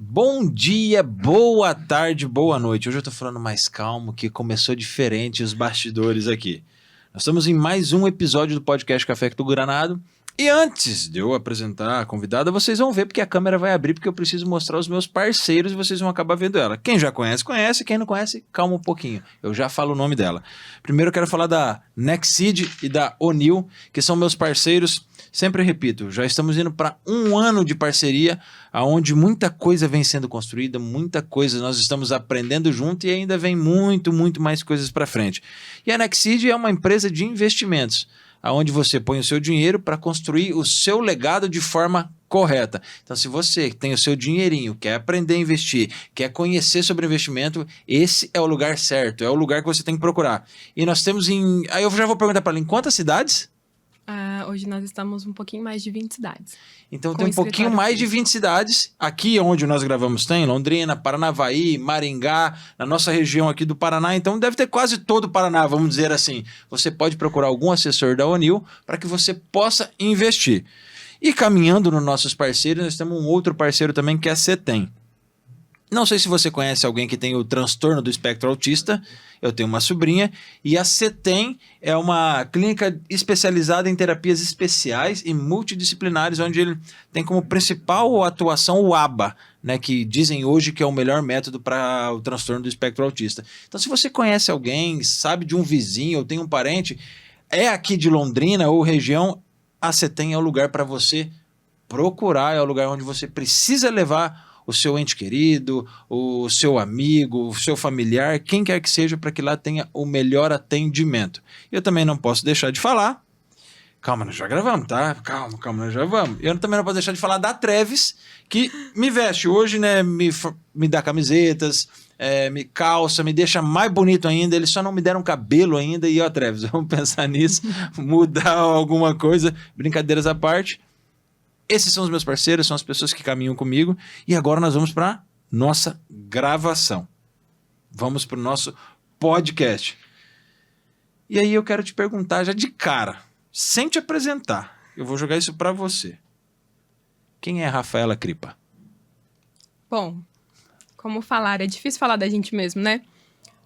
Bom dia, boa tarde, boa noite. Hoje eu tô falando mais calmo, que começou diferente os bastidores aqui. Nós estamos em mais um episódio do podcast Café do Granado. E antes de eu apresentar a convidada, vocês vão ver porque a câmera vai abrir, porque eu preciso mostrar os meus parceiros e vocês vão acabar vendo ela. Quem já conhece, conhece. Quem não conhece, calma um pouquinho. Eu já falo o nome dela. Primeiro eu quero falar da Nexseed e da O'Neill, que são meus parceiros. Sempre repito, já estamos indo para um ano de parceria, onde muita coisa vem sendo construída, muita coisa nós estamos aprendendo junto e ainda vem muito mais coisas para frente. E a Nexseed é uma empresa de investimentos, onde você põe o seu dinheiro para construir o seu legado de forma correta. Então, se você tem o seu dinheirinho, quer aprender a investir, quer conhecer sobre investimento, esse é o lugar certo, é o lugar que você tem que procurar. E nós temos Aí eu já vou perguntar para ela, em quantas cidades? Hoje nós estamos um pouquinho mais de 20 cidades. Então tem um pouquinho mais de 20 cidades. Aqui onde nós gravamos tem Londrina, Paranavaí, Maringá, na nossa região aqui do Paraná. Então deve ter quase todo o Paraná, vamos dizer assim. Você pode procurar algum assessor da O'Neill para que você possa investir. E caminhando nos nossos parceiros, nós temos um outro parceiro também que é a CETEM. Não sei se você conhece alguém que tem o transtorno do espectro autista. Eu tenho uma sobrinha e a CETEM é uma clínica especializada em terapias especiais e multidisciplinares, onde ele tem como principal atuação o ABA, né, que dizem hoje que é o melhor método para o transtorno do espectro autista. Então, se você conhece alguém, sabe de um vizinho ou tem um parente, é aqui de Londrina ou região, a CETEM é o lugar para você procurar, é o lugar onde você precisa levar o seu ente querido, o seu amigo, o seu familiar, quem quer que seja, para que lá tenha o melhor atendimento. Eu também não posso deixar de falar. Calma, nós já gravamos, tá? Calma, nós já vamos. Eu também não posso deixar de falar da Treves, que me veste hoje, né? Me dá camisetas, me calça, me deixa mais bonito ainda. Eles só não me deram cabelo ainda. E ó, Treves, vamos pensar nisso, mudar alguma coisa. Brincadeiras à parte. Esses são os meus parceiros, são as pessoas que caminham comigo. E agora nós vamos para nossa gravação. Vamos para o nosso podcast. E aí eu quero te perguntar já de cara, sem te apresentar, eu vou jogar isso para você. Quem é a Rafaela Kripa? Bom, como falar? É difícil falar da gente mesmo, né?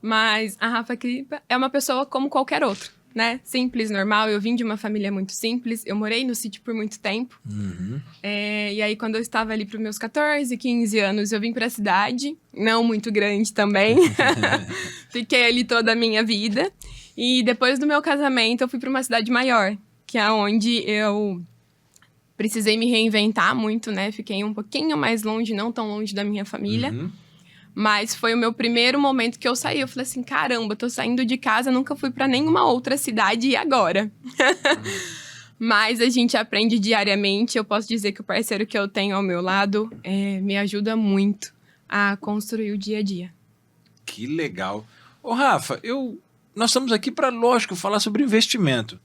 Mas a Rafa Kripa é uma pessoa como qualquer outro. Né? Simples, normal. Eu vim de uma família muito simples. Eu morei no sítio por muito tempo. Uhum. E aí, quando eu estava ali para os meus 14, 15 anos, eu vim para a cidade. Não muito grande também. Fiquei ali toda a minha vida. E depois do meu casamento, eu fui para uma cidade maior. Que é onde eu precisei me reinventar muito, né? Fiquei um pouquinho mais longe, não tão longe da minha família. Uhum. Mas foi o meu primeiro momento que eu saí. Eu falei assim, caramba, tô saindo de casa, nunca fui pra nenhuma outra cidade, e agora? Mas a gente aprende diariamente. Eu posso dizer que o parceiro que eu tenho ao meu lado me ajuda muito a construir o dia a dia. Que legal. Ô, Rafa, nós estamos aqui para, lógico, falar sobre investimento.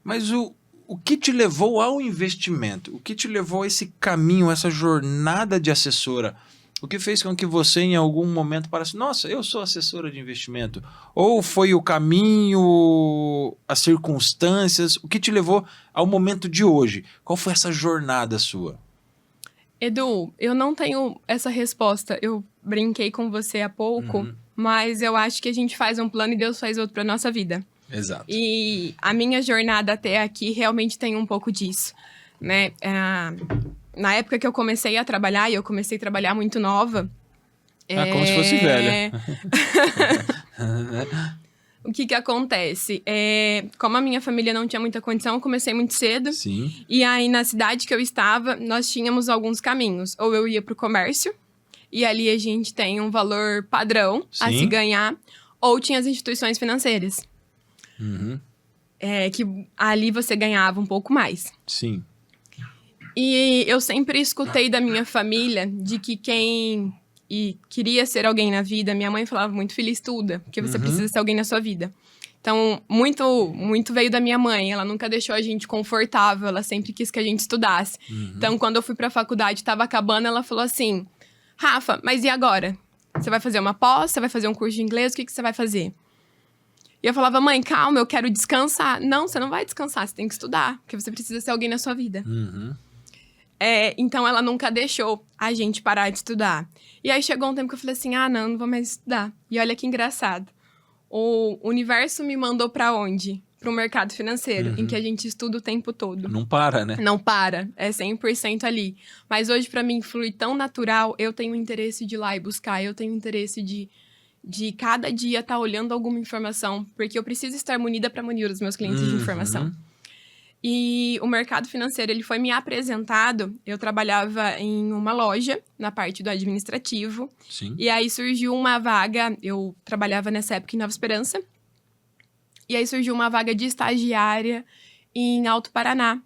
Mas o que te levou ao investimento? O que te levou a esse caminho, essa jornada de assessora? O que fez com que você, em algum momento, parasse, nossa, eu sou assessora de investimento? Ou foi o caminho, as circunstâncias? O que te levou ao momento de hoje? Qual foi essa jornada sua? Edu, eu não tenho essa resposta. Eu brinquei com você há pouco, mas eu acho que a gente faz um plano e Deus faz outro para nossa vida. Exato. E a minha jornada até aqui realmente tem um pouco disso, né? Na época que eu comecei a trabalhar, e eu comecei a trabalhar muito nova... como se fosse velha. O que acontece? Como a minha família não tinha muita condição, eu comecei muito cedo. Sim. E aí, na cidade que eu estava, nós tínhamos alguns caminhos. Ou eu ia para o comércio, e ali a gente tem um valor padrão a se ganhar. Ou tinha as instituições financeiras. Uhum. Que ali você ganhava um pouco mais. Sim. E eu sempre escutei da minha família de que quem queria ser alguém na vida, minha mãe falava muito, filha, estuda, porque você precisa ser alguém na sua vida. Então, muito veio da minha mãe. Ela nunca deixou a gente confortável, ela sempre quis que a gente estudasse. Então, quando eu fui pra faculdade, estava acabando, ela falou assim: Rafa, mas e agora? Você vai fazer uma pós? Você vai fazer um curso de inglês? O que você vai fazer? E eu falava: mãe, calma, eu quero descansar. Não, você não vai descansar, você tem que estudar, porque você precisa ser alguém na sua vida. Então, ela nunca deixou a gente parar de estudar. E aí, chegou um tempo que eu falei assim: não vou mais estudar. E olha que engraçado. O universo me mandou pra onde? Pro mercado financeiro, em que a gente estuda o tempo todo. Não para, né? Não para, é 100% ali. Mas hoje, pra mim, flui tão natural, eu tenho interesse de ir lá e buscar, eu tenho interesse de cada dia estar olhando alguma informação, porque eu preciso estar munida para munir os meus clientes de informação. E o mercado financeiro, ele foi me apresentado, eu trabalhava em uma loja, na parte do administrativo. Sim. E aí surgiu uma vaga, eu trabalhava nessa época em Nova Esperança, e aí surgiu uma vaga de estagiária em Alto Paraná,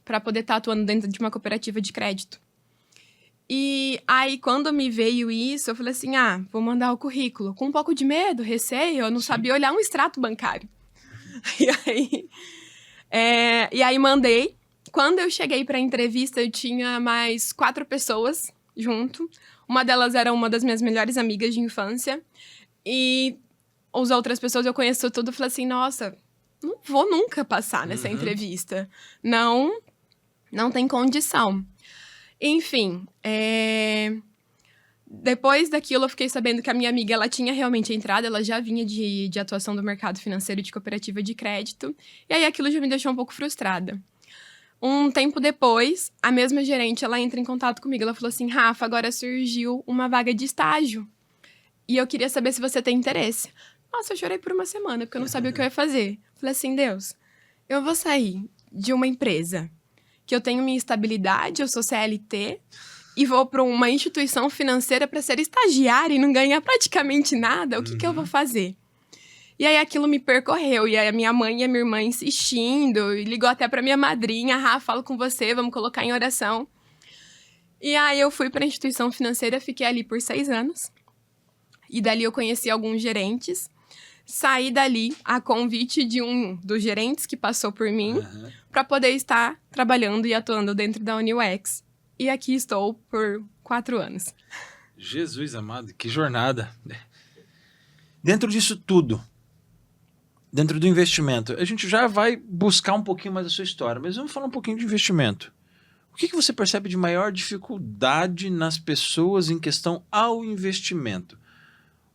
para poder estar atuando dentro de uma cooperativa de crédito. E aí, quando me veio isso, eu falei assim, vou mandar o currículo. Com um pouco de medo, receio, eu não sabia olhar um extrato bancário. E aí mandei. Quando eu cheguei para a entrevista, eu tinha mais 4 pessoas junto. Uma delas era uma das minhas melhores amigas de infância. E as outras pessoas eu conheço tudo. Eu falei assim, nossa, não vou nunca passar nessa entrevista. Não tem condição. Enfim, depois daquilo eu fiquei sabendo que a minha amiga, ela tinha realmente entrado, ela já vinha de atuação do mercado financeiro de cooperativa de crédito, e aí aquilo já me deixou um pouco frustrada. Um tempo depois, a mesma gerente, ela entra em contato comigo, ela falou assim, Rafa, agora surgiu uma vaga de estágio, e eu queria saber se você tem interesse. Nossa, eu chorei por uma semana, porque eu não sabia o que eu ia fazer. Falei assim, Deus, eu vou sair de uma empresa que eu tenho minha estabilidade, eu sou CLT, e vou para uma instituição financeira para ser estagiária e não ganhar praticamente nada, o que eu vou fazer? E aí aquilo me percorreu, e aí a minha mãe e a minha irmã insistindo, e ligou até para minha madrinha, falo com você, vamos colocar em oração. E aí eu fui para a instituição financeira, fiquei ali por 6 anos, e dali eu conheci alguns gerentes, saí dali a convite de um dos gerentes que passou por mim, para poder estar trabalhando e atuando dentro da UniUX. E aqui estou por 4 anos. Jesus amado, que jornada. Dentro disso tudo, dentro do investimento, a gente já vai buscar um pouquinho mais da sua história, mas vamos falar um pouquinho de investimento. O que você percebe de maior dificuldade nas pessoas em questão ao investimento?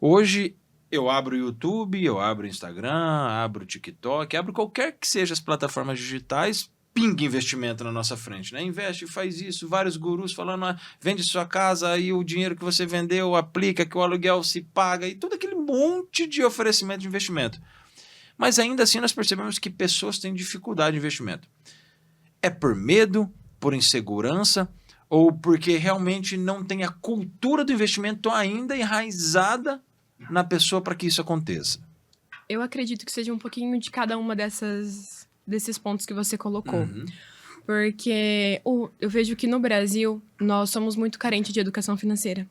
Hoje, eu abro o YouTube, eu abro o Instagram, abro o TikTok, abro qualquer que seja as plataformas digitais, pinga investimento na nossa frente, né? Investe, faz isso, vários gurus falando, vende sua casa, aí o dinheiro que você vendeu aplica, que o aluguel se paga, e todo aquele monte de oferecimento de investimento. Mas ainda assim nós percebemos que pessoas têm dificuldade de investimento. É por medo, por insegurança, ou porque realmente não tem a cultura do investimento ainda enraizada na pessoa para que isso aconteça? Eu acredito que seja um pouquinho de cada uma desses pontos que você colocou. Porque eu vejo que no Brasil, nós somos muito carentes de educação financeira.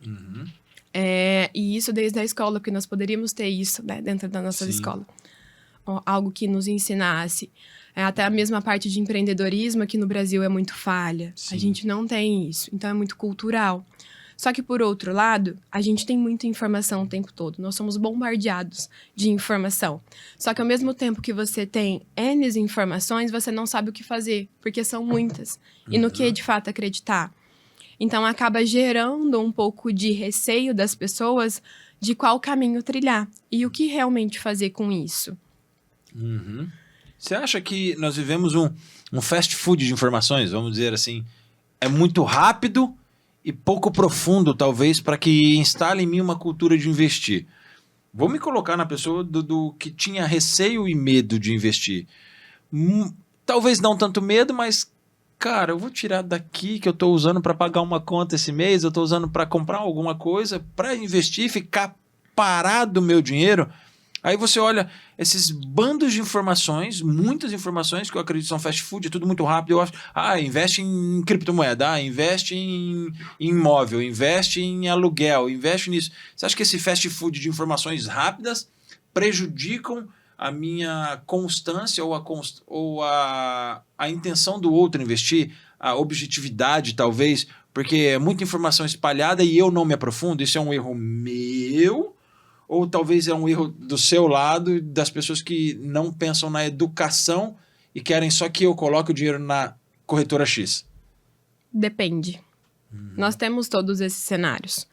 E isso desde a escola, porque nós poderíamos ter isso, né, dentro da nossa escola. Algo que nos ensinasse. Até a mesma parte de empreendedorismo aqui no Brasil é muito falha. Sim. A gente não tem isso, então é muito cultural. Só que, por outro lado, a gente tem muita informação o tempo todo. Nós somos bombardeados de informação. Só que, ao mesmo tempo que você tem N informações, você não sabe o que fazer, porque são muitas. E no que, de fato, acreditar. Então, acaba gerando um pouco de receio das pessoas de qual caminho trilhar. E o que realmente fazer com isso. Você acha que nós vivemos um fast food de informações, vamos dizer assim? É muito rápido e pouco profundo, talvez, para que instale em mim uma cultura de investir. Vou me colocar na pessoa do que tinha receio e medo de investir. Talvez não tanto medo, mas, cara, eu vou tirar daqui que eu estou usando para pagar uma conta esse mês, eu estou usando para comprar alguma coisa, para investir, ficar parado o meu dinheiro. Aí você olha esses bandos de informações, muitas informações que eu acredito são fast food, é tudo muito rápido. Eu acho, investe em criptomoeda, investe em imóvel, investe em aluguel, investe nisso. Você acha que esse fast food de informações rápidas prejudicam a minha constância ou a intenção do outro investir, a objetividade, talvez, porque é muita informação espalhada e eu não me aprofundo. Isso é um erro meu, ou talvez é um erro do seu lado, das pessoas que não pensam na educação e querem só que eu coloque o dinheiro na corretora X? Depende. Nós temos todos esses cenários.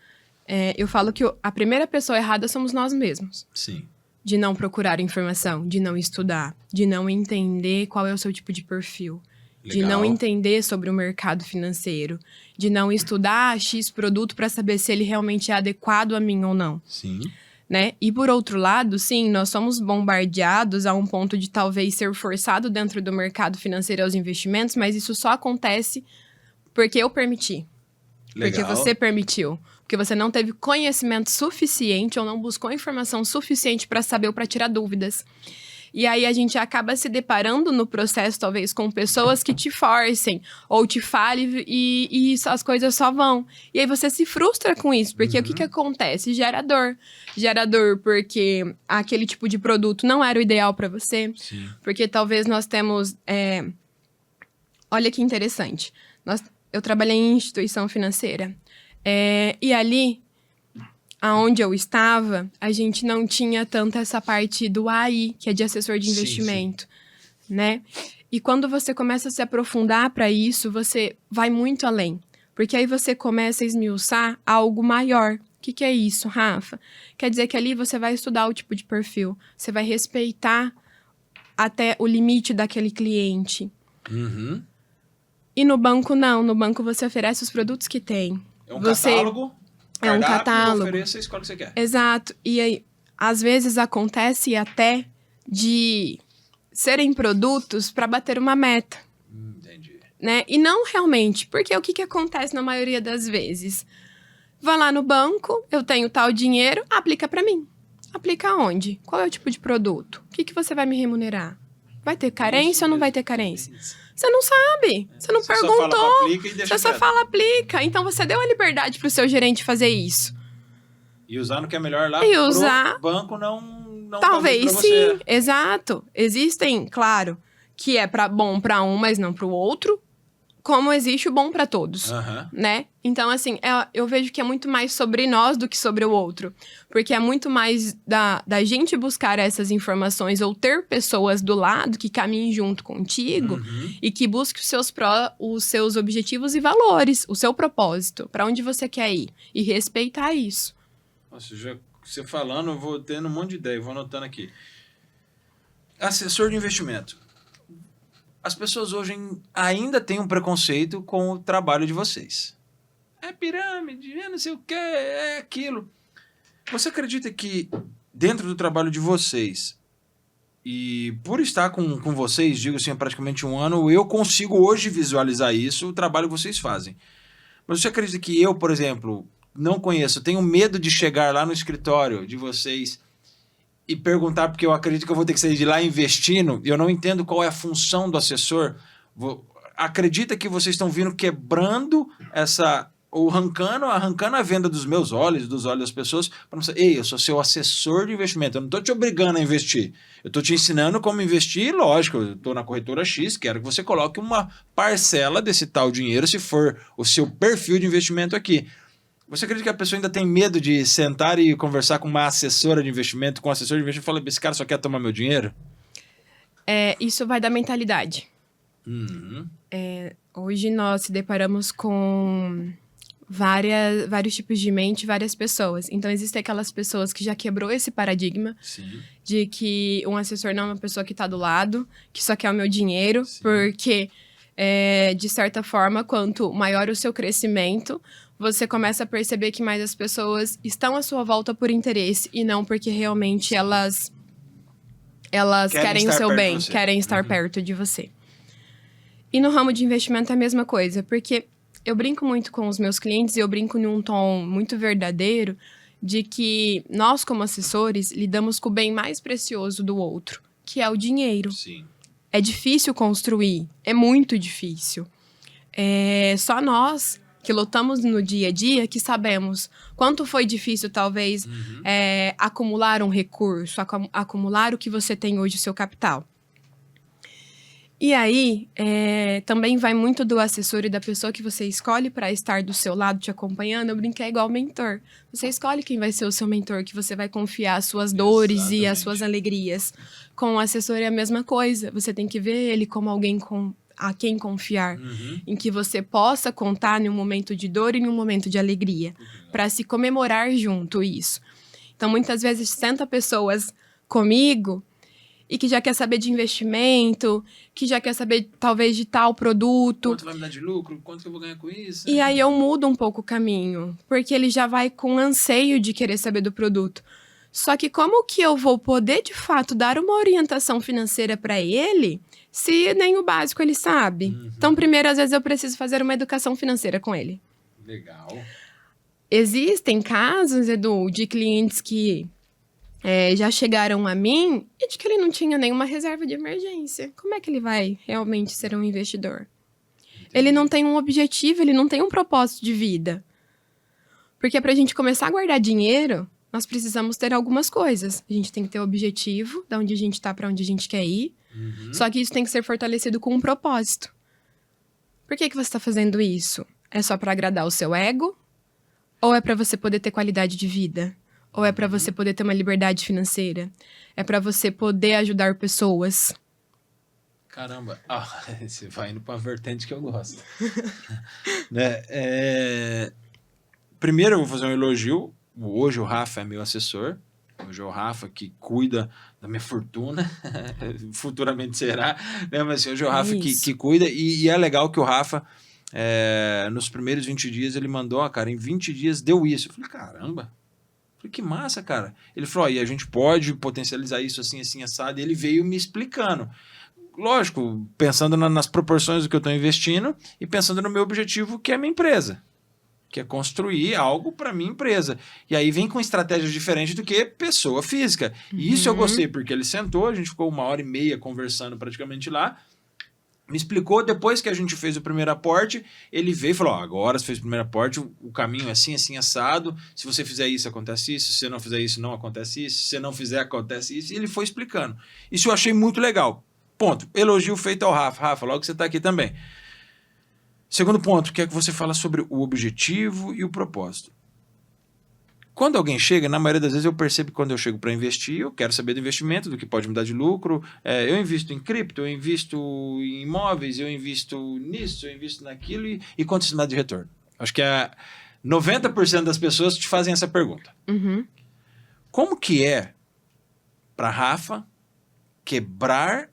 Eu falo que a primeira pessoa errada somos nós mesmos. Sim. De não procurar informação, de não estudar, de não entender qual é o seu tipo de perfil. Legal. De não entender sobre o mercado financeiro. De não estudar X produto para saber se ele realmente é adequado a mim ou não. Sim. Né? E por outro lado, sim, nós somos bombardeados a um ponto de talvez ser forçado dentro do mercado financeiro aos investimentos, mas isso só acontece porque eu permiti. Legal. Porque você permitiu. Porque você não teve conhecimento suficiente ou não buscou informação suficiente para saber ou para tirar dúvidas. E aí a gente acaba se deparando no processo, talvez, com pessoas que te forcem ou te falem e as coisas só vão. E aí você se frustra com isso, porque o que acontece? Gera dor. Gera dor porque aquele tipo de produto não era o ideal para você. Sim. Porque talvez nós temos... Olha que interessante. Eu trabalhei em instituição financeira. E ali, aonde eu estava, a gente não tinha tanto essa parte do AI, que é de assessor de investimento, né? E quando você começa a se aprofundar para isso, você vai muito além. Porque aí você começa a esmiuçar algo maior. O que é isso, Rafa? Quer dizer que ali você vai estudar o tipo de perfil. Você vai respeitar até o limite daquele cliente. Uhum. E no banco, não. No banco, você oferece os produtos que tem. É um catálogo. É um catálogo. Ofereça, escolhe o que você quer. Exato. E aí, às vezes, acontece até de serem produtos para bater uma meta. Entendi. Né? E não realmente. Porque o que acontece na maioria das vezes? Vai lá no banco, eu tenho tal dinheiro, aplica para mim. Aplica onde? Qual é o tipo de produto? O que você vai me remunerar? Vai ter carência ou não vai ter carência? Você não sabe. Você não perguntou. Só fala, aplica e deixa você só quieto. fala, aplica. Então, você deu a liberdade pro seu gerente fazer isso. E usar no que é melhor lá E usar... pro banco não talvez pra você. sim, exato. Existem, claro, que é bom para um, mas não para o outro. Como existe o bom para todos, né? Então, assim, eu vejo que é muito mais sobre nós do que sobre o outro. Porque é muito mais da gente buscar essas informações ou ter pessoas do lado que caminhem junto contigo e que busquem os seus objetivos e valores, o seu propósito, para onde você quer ir. E respeitar isso. Nossa, você falando, eu vou tendo um monte de ideia, vou anotando aqui. Assessor de investimento. As pessoas hoje ainda têm um preconceito com o trabalho de vocês. É pirâmide, é não sei o que, é aquilo. Você acredita que dentro do trabalho de vocês, e por estar com vocês, digo assim, há praticamente um ano, eu consigo hoje visualizar isso, o trabalho que vocês fazem. Mas você acredita que eu, por exemplo, não conheço, tenho medo de chegar lá no escritório de vocês e perguntar, porque eu acredito que eu vou ter que sair de lá investindo, e eu não entendo qual é a função do assessor. Acredita que vocês estão vindo quebrando ou arrancando a venda dos meus olhos, dos olhos das pessoas, para não ser, ei, eu sou seu assessor de investimento, eu não estou te obrigando a investir, eu estou te ensinando como investir, e lógico, eu estou na corretora X, quero que você coloque uma parcela desse tal dinheiro, se for o seu perfil de investimento aqui. Você acredita que a pessoa ainda tem medo de sentar e conversar com uma assessora de investimento, com um assessor de investimento, e falar, esse cara só quer tomar meu dinheiro? Isso vai da mentalidade. Hoje nós se deparamos com vários tipos de mente, várias pessoas. Então, existem aquelas pessoas que já quebrou esse paradigma de que um assessor não é uma pessoa que está do lado, que só quer o meu dinheiro, porque, de certa forma, quanto maior o seu crescimento, você começa a perceber que mais as pessoas estão à sua volta por interesse e não porque realmente elas querem o seu bem, querem estar perto de você. E no ramo de investimento é a mesma coisa, porque eu brinco muito com os meus clientes e eu brinco num tom muito verdadeiro de que nós, como assessores, lidamos com o bem mais precioso do outro, que é o dinheiro. Sim. É difícil construir, é muito difícil. Só nós que lutamos no dia a dia, que sabemos quanto foi difícil, talvez, acumular um recurso, acumular o que você tem hoje, o seu capital. E aí, também vai muito do assessor e da pessoa que você escolhe para estar do seu lado te acompanhando. Eu brinquei igual mentor. Você escolhe quem vai ser o seu mentor, que você vai confiar as suas dores e as suas alegrias. Com o assessor é a mesma coisa. Você tem que ver ele como alguém a quem confiar, em que você possa contar em um momento de dor e em um momento de alegria, para se comemorar junto isso. Então, muitas vezes, senta pessoas comigo e que já quer saber de investimento, que já quer saber, talvez, de tal produto. Quanto vai me dar de lucro? Quanto que eu vou ganhar com isso? E aí eu mudo um pouco o caminho, porque ele já vai com anseio de querer saber do produto. Só que como que eu vou poder, de fato, dar uma orientação financeira para ele, se nem o básico ele sabe? Então, primeiro, às vezes, eu preciso fazer uma educação financeira com ele. Legal. Existem casos, Edu, de clientes que já chegaram a mim e de que ele não tinha nenhuma reserva de emergência. Como é que ele vai realmente ser um investidor? Ele não tem um objetivo, ele não tem um propósito de vida. Porque para a gente começar a guardar dinheiro, nós precisamos ter algumas coisas. A gente tem que ter o objetivo, de onde a gente está para onde a gente quer ir. Só que isso tem que ser fortalecido com um propósito. Por que você está fazendo isso? É só para agradar o seu ego? Ou é para você poder ter qualidade de vida? Ou é para você poder ter uma liberdade financeira? É para você poder ajudar pessoas? Caramba, você vai indo para uma vertente que eu gosto. Né? Primeiro eu vou fazer um elogio. Hoje o Rafa é meu assessor. Hoje é o Rafa que cuida da minha fortuna. Futuramente será. Né? Mas hoje é o Rafa que cuida. E é legal que o Rafa, nos primeiros 20 dias, ele mandou, cara, em 20 dias deu isso. Eu falei, caramba. Falei, que massa, cara. Ele falou, e a gente pode potencializar isso assim, assim, assado. E ele veio me explicando. Lógico, pensando nas proporções do que eu estou investindo e pensando no meu objetivo, que é a minha empresa. Que é construir algo para minha empresa. E aí vem com estratégias diferentes do que pessoa física. E isso eu gostei, porque ele sentou, a gente ficou 1h30 conversando praticamente lá. Me explicou, depois que a gente fez o primeiro aporte, ele veio e falou, agora você fez o primeiro aporte, o caminho é assim, assim, assado, se você fizer isso, acontece isso, se você não fizer isso, não acontece isso, se você não fizer, acontece isso, e ele foi explicando. Isso eu achei muito legal. Ponto. Elogio feito ao Rafa. Rafa, logo que você está aqui também. Segundo ponto, que é que você fala sobre o objetivo e o propósito. Quando alguém chega, na maioria das vezes eu percebo que quando eu chego para investir, eu quero saber do investimento, do que pode me dar de lucro. Eu invisto em cripto, eu invisto em imóveis, eu invisto nisso, eu invisto naquilo e quanto isso me dá de retorno? Acho que 90% das pessoas te fazem essa pergunta. Como que é para Rafa quebrar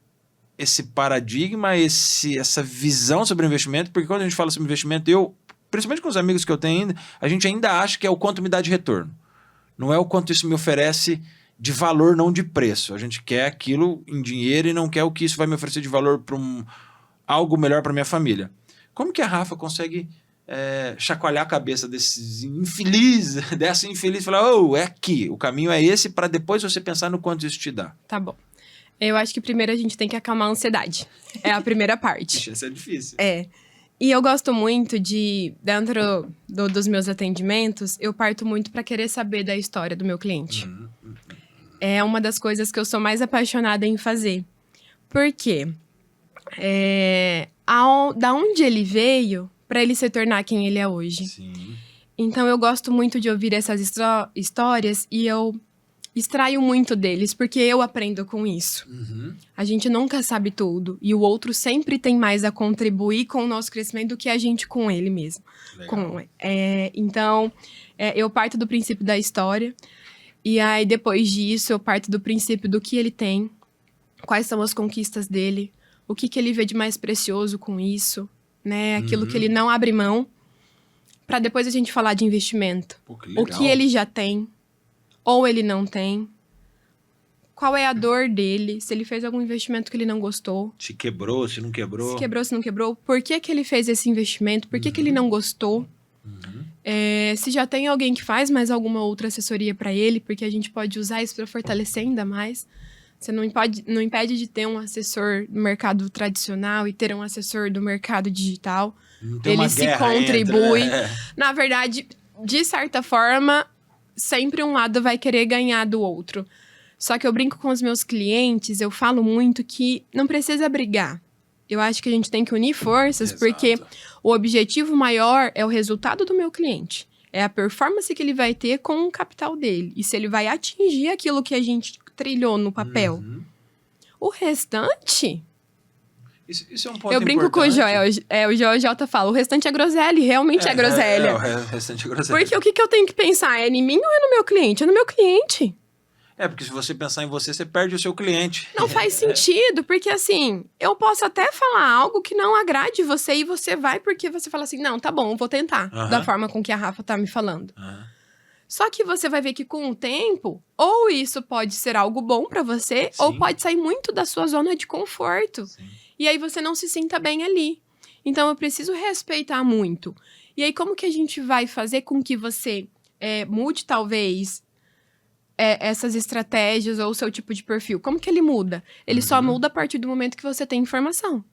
esse paradigma, essa visão sobre investimento? Porque quando a gente fala sobre investimento, principalmente com os amigos que eu tenho ainda, a gente ainda acha que é o quanto me dá de retorno. Não é o quanto isso me oferece de valor, não de preço. A gente quer aquilo em dinheiro e não quer o que isso vai me oferecer de valor para algo melhor para minha família. Como que a Rafa consegue chacoalhar a cabeça dessa infeliz, e falar, é aqui, o caminho é esse, para depois você pensar no quanto isso te dá? Tá bom. Eu acho que primeiro a gente tem que acalmar a ansiedade. É a primeira parte. Isso é difícil. E eu gosto muito dentro dos meus atendimentos, eu parto muito para querer saber da história do meu cliente. É uma das coisas que eu sou mais apaixonada em fazer. Por quê? Da onde ele veio para ele se tornar quem ele é hoje. Sim. Então eu gosto muito de ouvir essas histórias e eu extraio muito deles, porque eu aprendo com isso. A gente nunca sabe tudo. E o outro sempre tem mais a contribuir com o nosso crescimento do que a gente com ele mesmo. Então, eu parto do princípio da história. E aí, depois disso, eu parto do princípio do que ele tem. Quais são as conquistas dele. O que ele vê de mais precioso com isso. Né? Aquilo que ele não abre mão. Para depois a gente falar de investimento. O que ele já tem. Ou ele não tem. Qual é a dor dele? Se ele fez algum investimento que ele não gostou. Se quebrou, se não quebrou. Se quebrou, se não quebrou. Por que ele fez esse investimento? Por que ele não gostou? Se já tem alguém que faz mais alguma outra assessoria para ele, porque a gente pode usar isso para fortalecer ainda mais. Você não impede de ter um assessor do mercado tradicional e ter um assessor do mercado digital. Não tem uma Ele se guerra contribui. entre, né? Na verdade, de certa forma, sempre um lado vai querer ganhar do outro. Só que eu brinco com os meus clientes, eu falo muito que não precisa brigar. Eu acho que a gente tem que unir forças, Exato. porque o objetivo maior é o resultado do meu cliente. É a performance que ele vai ter com o capital dele. E se ele vai atingir aquilo que a gente trilhou no papel. Uhum. O restante... Isso é um ponto Eu brinco com o importante. Joel. O Joel Jota fala, o restante é groselha. E realmente é groselha. O restante é groselha. Porque o que eu tenho que pensar? É em mim ou é no meu cliente? É no meu cliente. Porque se você pensar em você, você perde o seu cliente. Não faz sentido, porque assim, eu posso até falar algo que não agrade você e você vai porque você fala assim, não, tá bom, eu vou tentar, da forma com que a Rafa tá me falando. Só que você vai ver que com o tempo, ou isso pode ser algo bom pra você, ou pode sair muito da sua zona de conforto. Sim. E aí você não se sinta bem ali. Então eu preciso respeitar muito. E aí como que a gente vai fazer com que você mude talvez essas estratégias ou o seu tipo de perfil? Como que ele muda? Ele só muda a partir do momento que você tem informação.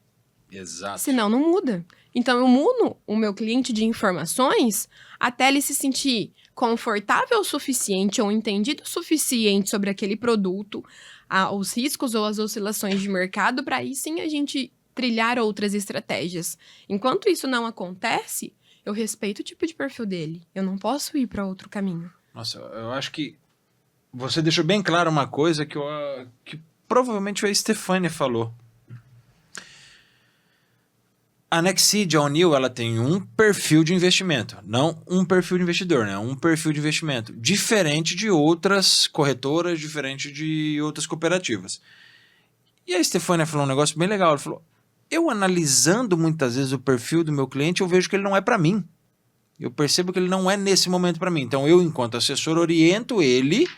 Exato. Senão, não muda. Então, eu mudo o meu cliente de informações até ele se sentir confortável o suficiente ou entendido o suficiente sobre aquele produto, os riscos ou as oscilações de mercado, para aí sim a gente trilhar outras estratégias. Enquanto isso não acontece, eu respeito o tipo de perfil dele. Eu não posso ir para outro caminho. Nossa, eu acho que você deixou bem claro uma coisa que provavelmente a Stefânia falou. A Nexseed, a O'Neill, ela tem um perfil de investimento. Não um perfil de investidor, né? Um perfil de investimento diferente de outras corretoras, diferente de outras cooperativas. E a Stefânia falou um negócio bem legal. Ela falou, eu analisando muitas vezes o perfil do meu cliente, eu vejo que ele não é para mim. Eu percebo que ele não é nesse momento para mim. Então, eu, enquanto assessor, oriento ele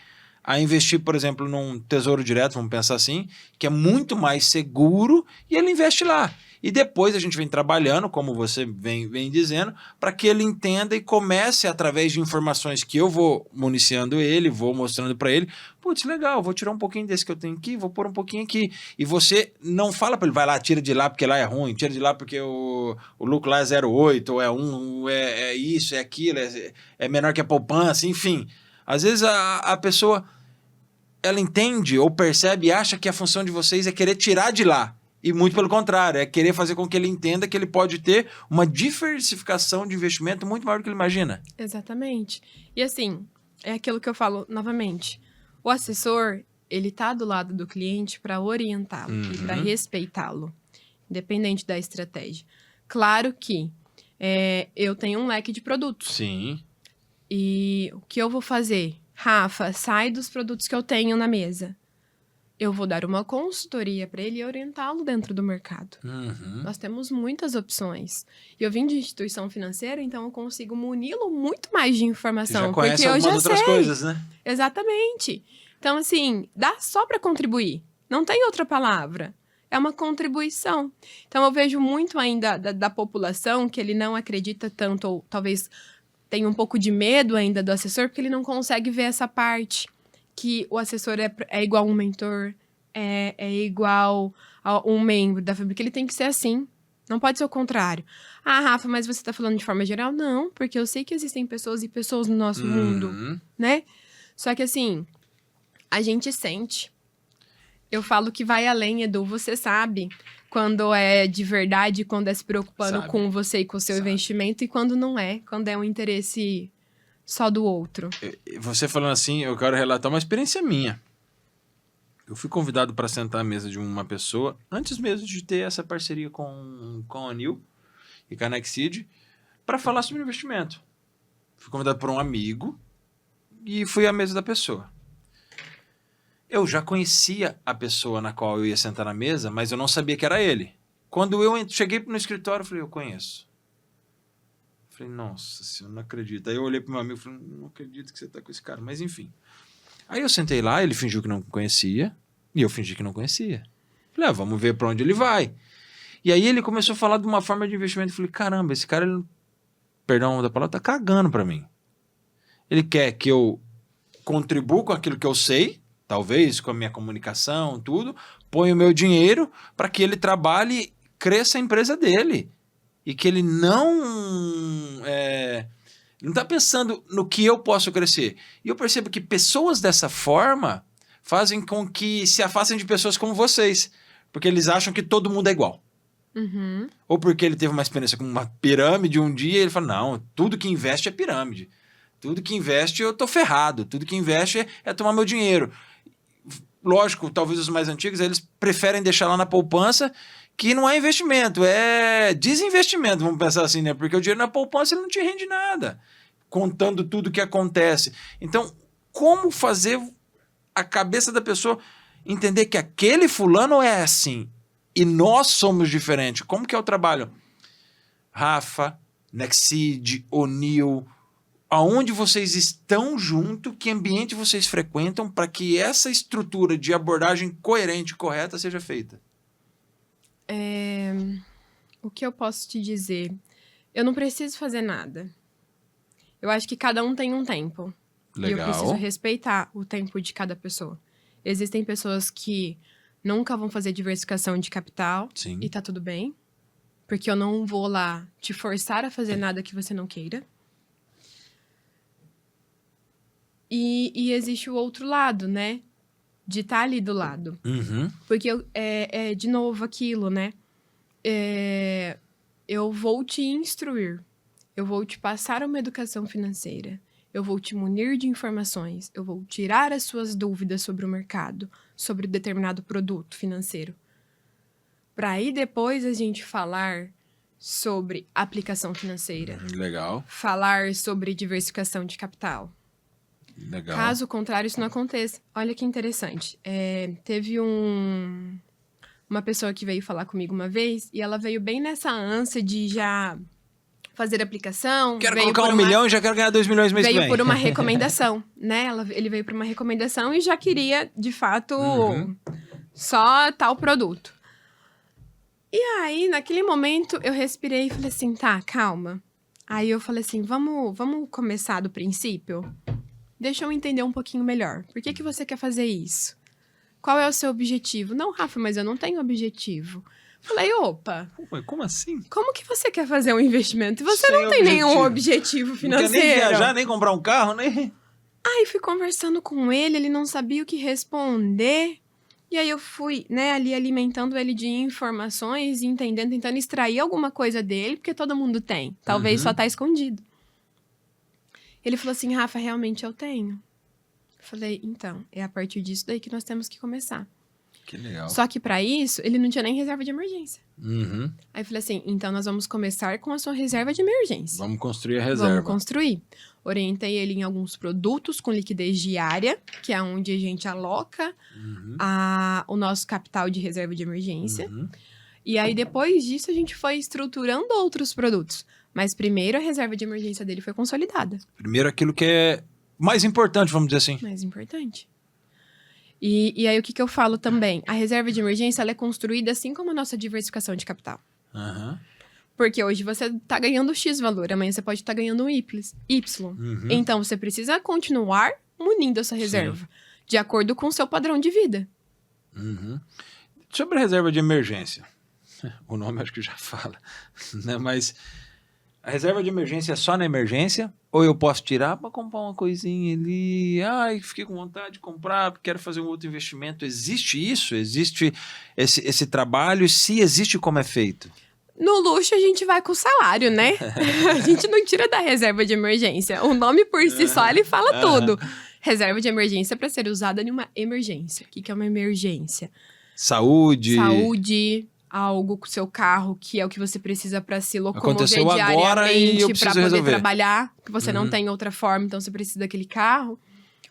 a investir, por exemplo, num tesouro direto, vamos pensar assim, que é muito mais seguro, e ele investe lá. E depois a gente vem trabalhando, como você vem dizendo, para que ele entenda e comece, através de informações que eu vou municiando ele, vou mostrando para ele, putz, legal, vou tirar um pouquinho desse que eu tenho aqui, vou pôr um pouquinho aqui. E você não fala para ele, vai lá, tira de lá porque lá é ruim, tira de lá porque o lucro lá é 0,8, ou é 1, é isso, é aquilo, é menor que a poupança, enfim. Às vezes a pessoa, ela entende ou percebe e acha que a função de vocês é querer tirar de lá. E muito pelo contrário, é querer fazer com que ele entenda que ele pode ter uma diversificação de investimento muito maior do que ele imagina. Exatamente. E assim, é aquilo que eu falo novamente. O assessor, ele tá do lado do cliente para orientá-lo e para respeitá-lo, independente da estratégia. Claro que eu tenho um leque de produtos. Sim. E o que eu vou fazer? Rafa, sai dos produtos que eu tenho na mesa. Eu vou dar uma consultoria para ele e orientá-lo dentro do mercado. Nós temos muitas opções. E eu vim de instituição financeira, então eu consigo muni-lo muito mais de informação. Você já conhece porque eu já outras sei. coisas, né? Exatamente. Então, assim, dá só para contribuir. Não tem outra palavra. É uma contribuição. Então, eu vejo muito ainda da população que ele não acredita tanto, ou talvez tenha um pouco de medo ainda do assessor, porque ele não consegue ver essa parte. Que o assessor é igual um mentor, é igual a um membro da família, que ele tem que ser assim. Não pode ser o contrário. Ah, Rafa, mas você tá falando de forma geral? Não, porque eu sei que existem pessoas e pessoas no nosso mundo, né? Só que assim, a gente sente. Eu falo que vai além, Edu. Você sabe quando é de verdade, quando é se preocupando com você e com o seu investimento, e quando não é, quando é um interesse só do outro. Você falando assim, eu quero relatar uma experiência minha. Eu fui convidado para sentar à mesa de uma pessoa, antes mesmo de ter essa parceria com a O'Neill e com a Nexseed, para falar sobre investimento. Fui convidado por um amigo e fui à mesa da pessoa. Eu já conhecia a pessoa na qual eu ia sentar na mesa, mas eu não sabia que era ele. Quando eu cheguei no escritório, eu falei, eu conheço. Falei, nossa senhora, não acredito. Aí eu olhei pro meu amigo e falei, não acredito que você tá com esse cara. Mas enfim. Aí eu sentei lá, ele fingiu que não conhecia, e eu fingi que não conhecia. Falei, vamos ver pra onde ele vai. E aí ele começou a falar de uma forma de investimento. Eu falei, caramba, esse cara, ele, perdão da palavra, tá cagando pra mim. Ele quer que eu contribua com aquilo que eu sei, talvez com a minha comunicação, tudo, ponho o meu dinheiro para que ele trabalhe, cresça a empresa dele. E que ele não está pensando no que eu posso crescer. E eu percebo que pessoas dessa forma fazem com que se afastem de pessoas como vocês. Porque eles acham que todo mundo é igual. Uhum. Ou porque ele teve uma experiência com uma pirâmide um dia e ele fala, não, tudo que investe é pirâmide. Tudo que investe eu tô ferrado. Tudo que investe é tomar meu dinheiro. Lógico, talvez os mais antigos, eles preferem deixar lá na poupança, que não é investimento, é desinvestimento, vamos pensar assim, né? Porque o dinheiro na poupança ele não te rende nada, contando tudo que acontece. Então, como fazer a cabeça da pessoa entender que aquele fulano é assim e nós somos diferentes? Como que é o trabalho? Rafa, Nexid, O'Neill, aonde vocês estão junto, que ambiente vocês frequentam para que essa estrutura de abordagem coerente e correta seja feita? O que eu posso te dizer? Eu não preciso fazer nada. Eu acho que cada um tem um tempo. Legal. E eu preciso respeitar o tempo de cada pessoa. Existem pessoas que nunca vão fazer diversificação de capital. Sim. E tá tudo bem. Porque eu não vou lá te forçar a fazer nada que você não queira. E existe o outro lado, né? De estar ali do lado. Uhum. Porque, de novo, aquilo, né? Eu vou te instruir. Eu vou te passar uma educação financeira. Eu vou te munir de informações. Eu vou tirar as suas dúvidas sobre o mercado, sobre determinado produto financeiro. Para aí depois a gente falar sobre aplicação financeira. Legal. Falar sobre diversificação de capital. Legal. Caso contrário, isso não aconteça. Olha que interessante. Teve uma pessoa que veio falar comigo uma vez e ela veio bem nessa ânsia de já fazer aplicação. Quero colocar 1 milhão e já quero ganhar 2 milhões mês que vem. Veio por uma recomendação, né? Ele veio por uma recomendação e já queria, de fato, só tal produto. E aí, naquele momento, eu respirei e falei assim, tá, calma. Aí eu falei assim, vamos começar do princípio? Deixa eu entender um pouquinho melhor. Por que você quer fazer isso? Qual é o seu objetivo? Não, Rafa, mas eu não tenho objetivo. Falei, opa. Ué, como assim? Como que você quer fazer um investimento? Você Sem não tem objetivo. nenhum objetivo financeiro. Não quer nem viajar, nem comprar um carro, nem... Aí fui conversando com ele não sabia o que responder. E aí eu fui, né, ali alimentando ele de informações, entendendo, tentando extrair alguma coisa dele, porque todo mundo tem. Talvez só tá escondido. Ele falou assim, Rafa, realmente eu tenho. Eu falei, então, é a partir disso daí que nós temos que começar. Que legal. Só que para isso, ele não tinha nem reserva de emergência. Uhum. Aí eu falei assim, então nós vamos começar com a sua reserva de emergência. Vamos construir a reserva. Vamos construir. Orientei ele em alguns produtos com liquidez diária, que é onde a gente aloca o nosso capital de reserva de emergência. E aí, depois disso, a gente foi estruturando outros produtos. Mas primeiro, a reserva de emergência dele foi consolidada. Primeiro aquilo que é mais importante, vamos dizer assim. Mais importante. E aí, o que eu falo também? A reserva de emergência, ela é construída assim como a nossa diversificação de capital. Porque hoje você tá ganhando X valor, amanhã você pode estar ganhando um Y. Então, você precisa continuar munindo essa reserva, de acordo com o seu padrão de vida. Sobre a reserva de emergência, o nome acho que já fala, né? Mas a reserva de emergência é só na emergência? Ou eu posso tirar para comprar uma coisinha ali? Ai, fiquei com vontade de comprar, quero fazer um outro investimento. Existe isso? Existe esse trabalho? E se existe, como é feito? No luxo, a gente vai com o salário, né? A gente não tira da reserva de emergência. O nome por si só, ele fala tudo. Reserva de emergência para ser usada em uma emergência. O que é uma emergência? Saúde. Algo com o seu carro, que é o que você precisa para se locomover Aconteceu agora e eu diariamente, preciso para poder resolver. trabalhar, que você não tem outra forma, então você precisa daquele carro.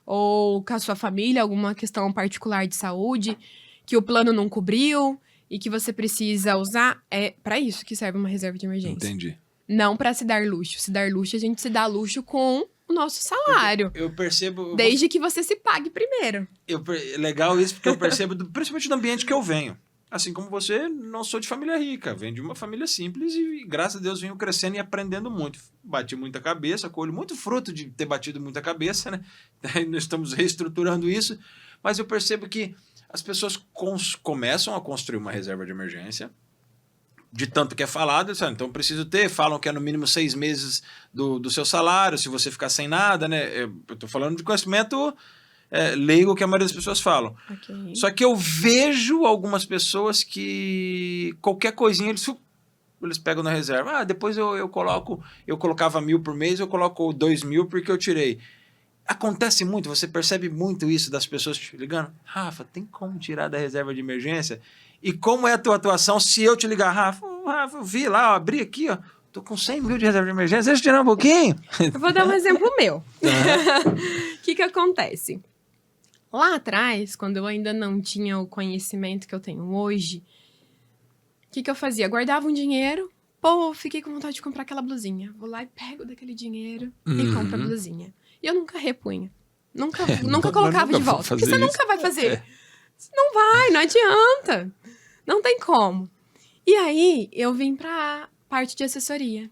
Ou com a sua família, alguma questão particular de saúde, que o plano não cobriu e que você precisa usar. É para isso que serve uma reserva de emergência. Entendi. Não para se dar luxo. Se dar luxo, a gente se dá luxo com o nosso salário. Eu percebo... Desde que você se pague primeiro. Legal isso, porque eu percebo, principalmente do ambiente que eu venho. Assim como você, não sou de família rica, venho de uma família simples e graças a Deus venho crescendo e aprendendo muito. Bati muita cabeça, colho muito fruto de ter batido muita cabeça, né? Nós estamos reestruturando isso, mas eu percebo que as pessoas começam a construir uma reserva de emergência, de tanto que é falado, sabe? Então preciso ter, falam que é no mínimo 6 meses do seu salário, se você ficar sem nada, né? Eu tô falando de conhecimento leigo que a maioria das pessoas falam. Ok. Só que eu vejo algumas pessoas que qualquer coisinha eles pegam na reserva. Depois eu colocava 1.000 por mês, eu coloco 2.000 porque eu tirei. Acontece muito, você percebe muito isso das pessoas te ligando. Rafa, tem como tirar da reserva de emergência? E como é a tua atuação se eu te ligar? Rafa, eu vi lá, abri aqui, ó. Tô com 100 mil de reserva de emergência, deixa eu tirar um pouquinho. Eu vou dar um exemplo meu. O que acontece? Lá atrás, quando eu ainda não tinha o conhecimento que eu tenho hoje, o que eu fazia? Guardava um dinheiro, fiquei com vontade de comprar aquela blusinha. Vou lá e pego daquele dinheiro e compro a blusinha. E eu nunca repunha. Nunca colocava de volta. Porque você nunca vai fazer. Não vai, não adianta. Não tem como. E aí, eu vim pra parte de assessoria.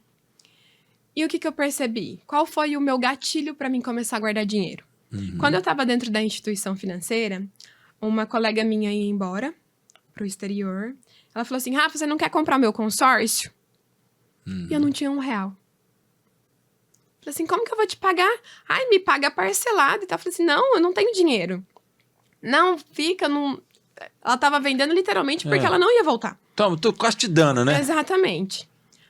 E o que eu percebi? Qual foi o meu gatilho para mim começar a guardar dinheiro? Quando eu estava dentro da instituição financeira, uma colega minha ia embora pro exterior. Ela falou assim, Rafa, você não quer comprar o meu consórcio? E eu não tinha R$1. Falei assim, como que eu vou te pagar? Ai, me paga parcelado e tal. Falei assim, não, eu não tenho dinheiro. Não, fica, não... Ela tava vendendo literalmente porque ela não ia voltar. Então, tô quase te dando, né? Exatamente.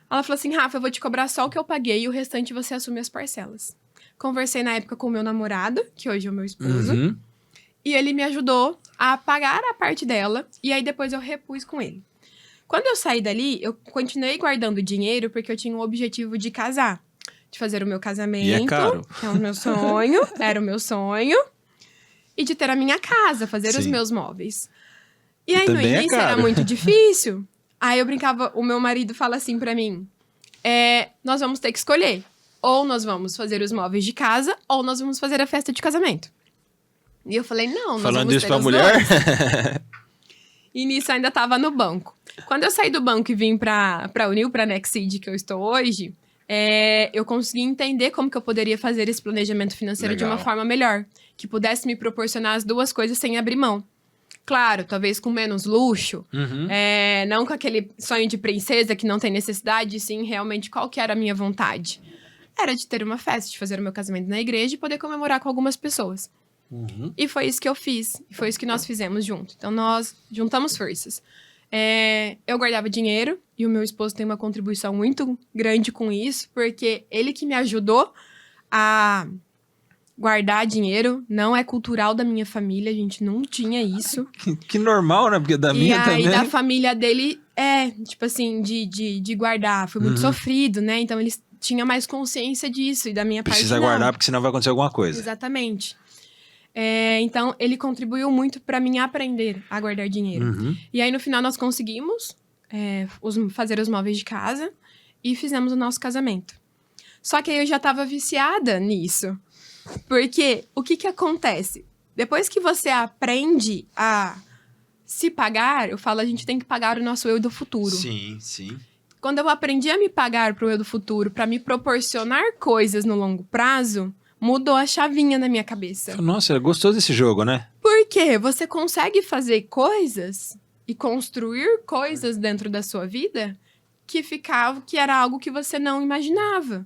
Ela falou assim, Rafa, eu vou te cobrar só o que eu paguei e o restante você assume as parcelas. Conversei na época com o meu namorado, que hoje é o meu esposo, e ele me ajudou a pagar a parte dela, e aí depois eu repus com ele. Quando eu saí dali, eu continuei guardando dinheiro porque eu tinha o objetivo de casar, de fazer o meu casamento, e é caro. que é o meu sonho, era o meu sonho, e de ter a minha casa, fazer os meus móveis. E aí no início era muito difícil. Aí eu brincava, o meu marido fala assim pra mim, nós vamos ter que escolher. Ou nós vamos fazer os móveis de casa, ou nós vamos fazer a festa de casamento. E eu falei, não, nós falando vamos isso ter pra os mulher? dois. E nisso ainda tava no banco. Quando eu saí do banco e vim pra Unil, pra Nexid, que eu estou hoje, eu consegui entender como que eu poderia fazer esse planejamento financeiro de uma forma melhor. Que pudesse me proporcionar as duas coisas sem abrir mão. Claro, talvez com menos luxo, não com aquele sonho de princesa que não tem necessidade, sim, realmente qual que era a minha vontade. Era de ter uma festa, de fazer o meu casamento na igreja e poder comemorar com algumas pessoas. E foi isso que eu fiz, e foi isso que nós fizemos junto. Então, nós juntamos forças. Eu guardava dinheiro, e o meu esposo tem uma contribuição muito grande com isso, porque ele que me ajudou a guardar dinheiro, não é cultural da minha família, a gente não tinha isso. Que normal, né? Porque da minha também. E aí, da família dele, tipo assim, de guardar. Foi muito sofrido, né? Então, eles tinham mais consciência disso, e da minha parte, Precisa guardar, porque senão vai acontecer alguma coisa. Exatamente. Então, ele contribuiu muito para mim aprender a guardar dinheiro. E aí, no final, nós conseguimos fazer os móveis de casa e fizemos o nosso casamento. Só que aí eu já estava viciada nisso. Porque o que acontece? Depois que você aprende a se pagar, eu falo, a gente tem que pagar o nosso eu do futuro. Sim, sim. Quando eu aprendi a me pagar pro eu do futuro, para me proporcionar coisas no longo prazo, mudou a chavinha na minha cabeça. Nossa, é gostoso esse jogo, né? Porque você consegue fazer coisas e construir coisas dentro da sua vida que era algo que você não imaginava.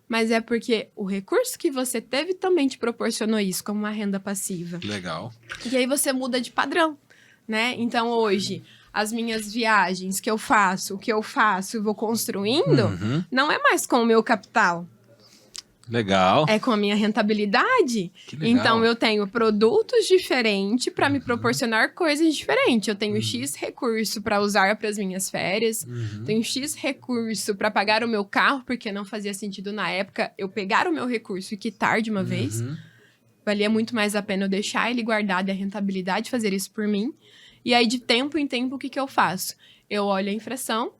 Mas é porque o recurso que você teve também te proporcionou isso, como uma renda passiva. Legal. E aí você muda de padrão, né? Então, hoje, as minhas viagens que eu faço, o que eu faço e vou construindo, não é mais com o meu capital. Legal. É com a minha rentabilidade. Que legal. Então, eu tenho produtos diferentes para me proporcionar coisas diferentes. Eu tenho X recurso para usar para as minhas férias. Tenho X recurso para pagar o meu carro, porque não fazia sentido na época eu pegar o meu recurso e quitar de uma vez. Valia muito mais a pena eu deixar ele guardado e a rentabilidade fazer isso por mim. E aí, de tempo em tempo, o que eu faço? Eu olho a inflação,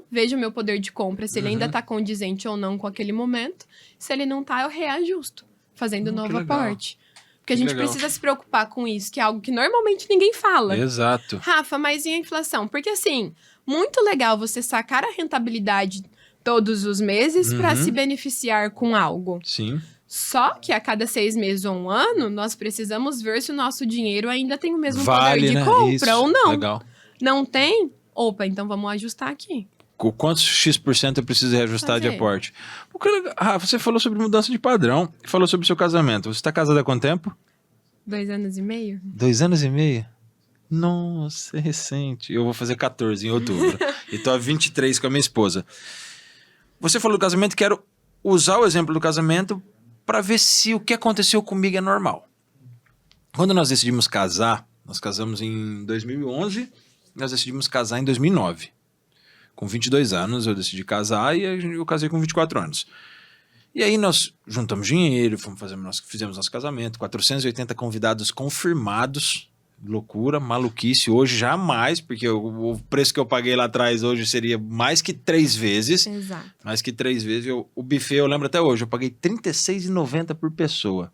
vejo o meu poder de compra, se ele ainda está condizente ou não com aquele momento. Se ele não está, eu reajusto, fazendo novo aporte. Porque a gente precisa se preocupar com isso, que é algo que normalmente ninguém fala. Exato. Rafa, mas e a inflação? Porque assim, muito legal você sacar a rentabilidade todos os meses para se beneficiar com algo. Sim. Só que a cada 6 meses ou um ano, nós precisamos ver se o nosso dinheiro ainda tem o mesmo Vale, poder de né? compra Isso, ou não. legal. Não tem? Opa, então vamos ajustar aqui. Quantos X% eu preciso reajustar de Fazer. aporte? Você falou sobre mudança de padrão, falou sobre o seu casamento. Você está casada há quanto tempo? 2 anos e meio? 2 anos e meio? Nossa, é recente. Eu vou fazer 14 em outubro. E tô há 23 com a minha esposa. Você falou do casamento, quero usar o exemplo do casamento para ver se o que aconteceu comigo é normal. Quando nós decidimos casar, nós casamos em 2011, nós decidimos casar em 2009. Com 22 anos eu decidi casar e eu casei com 24 anos. E aí nós juntamos dinheiro, fizemos nosso casamento, 480 convidados confirmados. Loucura, maluquice. Hoje jamais, porque o preço que eu paguei lá atrás hoje seria mais que 3 vezes. Exato. Mais que 3 vezes. O buffet, eu lembro até hoje, eu paguei R$36,90 por pessoa.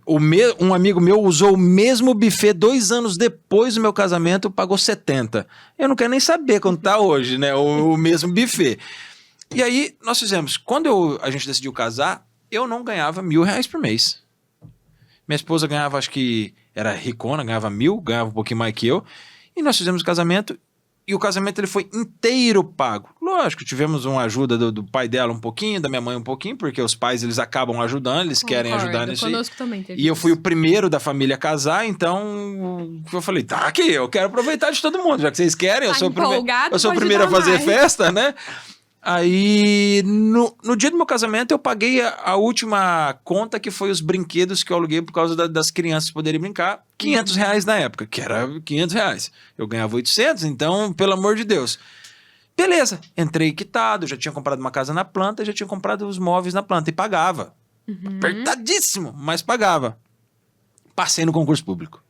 Um amigo meu usou o mesmo buffet 2 anos depois do meu casamento, pagou 70. Eu não quero nem saber quanto tá hoje, né? O mesmo buffet. E aí, nós fizemos. Quando a gente decidiu casar, eu não ganhava R$1.000 por mês. Minha esposa ganhava, acho que era ricona, ganhava 1.000, ganhava um pouquinho mais que eu. E nós fizemos o casamento, e o casamento ele foi inteiro pago. Lógico, tivemos uma ajuda do pai dela um pouquinho, da minha mãe um pouquinho, porque os pais eles acabam ajudando, eles querem ajudar nisso aí. Conosco também teve E eu isso. fui o primeiro da família a casar, então eu falei, tá aqui, eu quero aproveitar de todo mundo, já que vocês querem, eu Tá sou o empolgado, pode primeiro a dar fazer mais. festa, né? Aí, no dia do meu casamento, eu paguei a última conta, que foi os brinquedos que eu aluguei por causa das crianças poderem brincar, R$500 na época, que era R$500. Eu ganhava 800, então, pelo amor de Deus. Beleza, entrei quitado, já tinha comprado uma casa na planta, já tinha comprado os móveis na planta e pagava. Apertadíssimo, mas pagava. Passei no concurso público.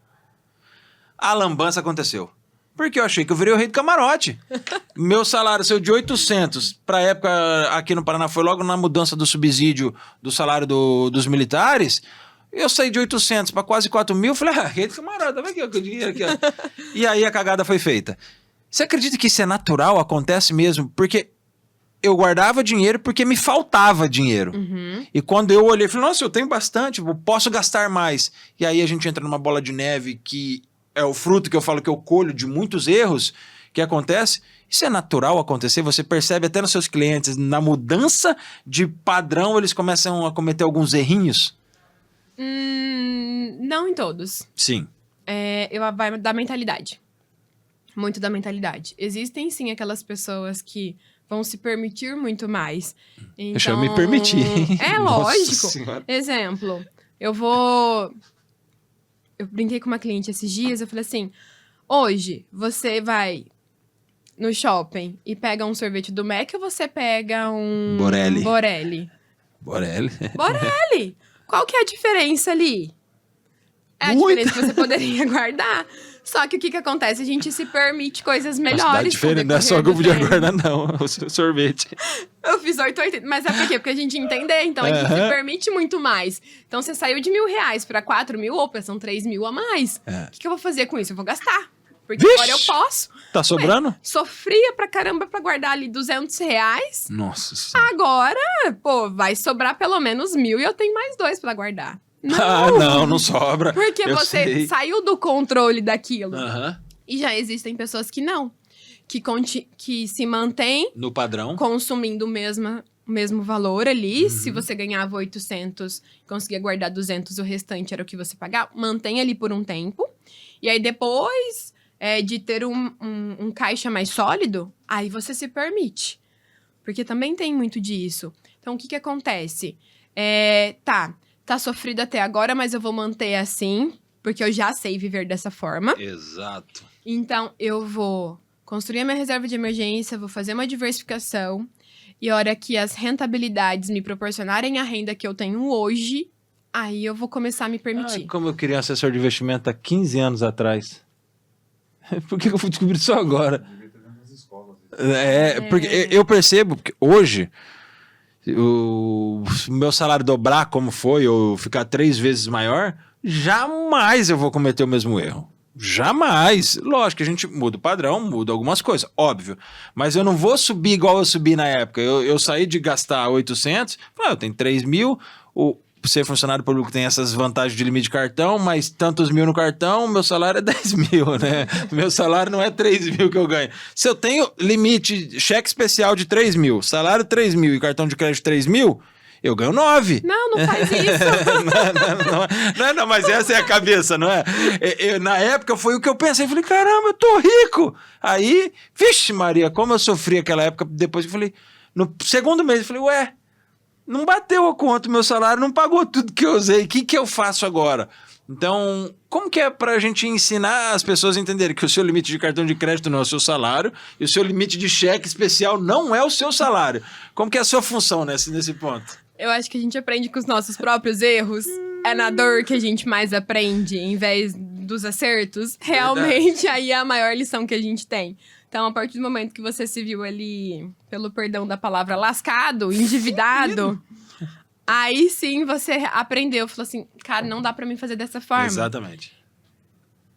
A lambança aconteceu. Porque eu achei que eu virei o rei do camarote. Meu salário saiu de 800 pra época aqui no Paraná, foi logo na mudança do subsídio do salário dos militares. Eu saí de 800 pra quase 4.000, falei, rei do camarote, tá vendo aqui, ó, com o dinheiro aqui, ó. E aí a cagada foi feita. Você acredita que isso é natural, acontece mesmo? Porque eu guardava dinheiro porque me faltava dinheiro. E quando eu olhei, falei, nossa, eu tenho bastante, eu posso gastar mais. E aí a gente entra numa bola de neve que é o fruto que eu falo que eu colho de muitos erros que acontece. Isso é natural acontecer, você percebe até nos seus clientes, na mudança de padrão, eles começam a cometer alguns errinhos? Não em todos. Sim. Vai da mentalidade. Muito da mentalidade. Existem, sim, aquelas pessoas que vão se permitir muito mais. Então, Deixa eu me permitir. É Nossa lógico. Senhora. Exemplo, eu brinquei com uma cliente esses dias, eu falei assim, hoje você vai no shopping e pega um sorvete do Mac ou você pega um... Borelli. Borelli. Borelli. Qual que é a diferença ali? É a Muita. diferença que você poderia guardar. Só que o que acontece? A gente se permite coisas Nossa, dá melhores. diferente, não é só que eu podia guardar, não. O sorvete. Eu fiz 880, mas é por quê? Porque a gente entender, então a gente se permite muito mais. Então você saiu de R$1.000 pra 4.000, opa, são 3.000 a mais. O que eu vou fazer com isso? Eu vou gastar. Porque Vixe! agora eu posso. Tá sobrando? Sofria pra caramba pra guardar ali R$200. Nossa Senhora. Agora, pô, vai sobrar pelo menos 1.000 e eu tenho mais 2 pra guardar. Não sobra. Porque eu você sei. saiu do controle daquilo. Aham. E já existem pessoas que não. Que se mantêm No padrão. consumindo o mesmo valor ali. Se você ganhava 800, conseguia guardar 200, o restante era o que você pagava. Mantém ali por um tempo. E aí depois de ter um caixa mais sólido, aí você se permite. Porque também tem muito disso. Então, o que acontece? Tá sofrido até agora, mas eu vou manter assim, porque eu já sei viver dessa forma. Exato. Então, eu vou construir a minha reserva de emergência, vou fazer uma diversificação, e a hora que as rentabilidades me proporcionarem a renda que eu tenho hoje, aí eu vou começar a me permitir. Ai, como eu queria um assessor de investimento há 15 anos atrás. Por que eu fui descobrir isso agora? Porque eu percebo que hoje o meu salário dobrar como foi, ou ficar 3 vezes maior, jamais eu vou cometer o mesmo erro. Jamais. Lógico que a gente muda o padrão, muda algumas coisas, óbvio. Mas eu não vou subir igual eu subi na época. Eu saí de gastar 800, eu tenho 3.000, ser funcionário público tem essas vantagens de limite de cartão, mas tantos mil no cartão, meu salário é 10 mil, né? Meu salário não é 3 mil que eu ganho. Se eu tenho limite, cheque especial de 3 mil, salário 3 mil e cartão de crédito 3 mil, eu ganho 9. Não faz isso. Não, mas essa é a cabeça, não é? Na época foi o que eu pensei. Falei, caramba, eu tô rico. Aí, vixe Maria, como eu sofri aquela época. Depois eu falei, no segundo mês, eu falei, ué, não bateu a conta, meu salário não pagou tudo que eu usei. O que eu faço agora? Então, como que é pra gente ensinar as pessoas a entenderem que o seu limite de cartão de crédito não é o seu salário e o seu limite de cheque especial não é o seu salário? Como que é a sua função nesse ponto? Eu acho que a gente aprende com os nossos próprios erros. É na dor que a gente mais aprende, em vez dos acertos. Realmente, aí é a maior lição que a gente tem. Então, a partir do momento que você se viu ali, pelo perdão da palavra, lascado, endividado, aí sim você aprendeu. Falou assim, cara, não dá pra mim fazer dessa forma. Exatamente.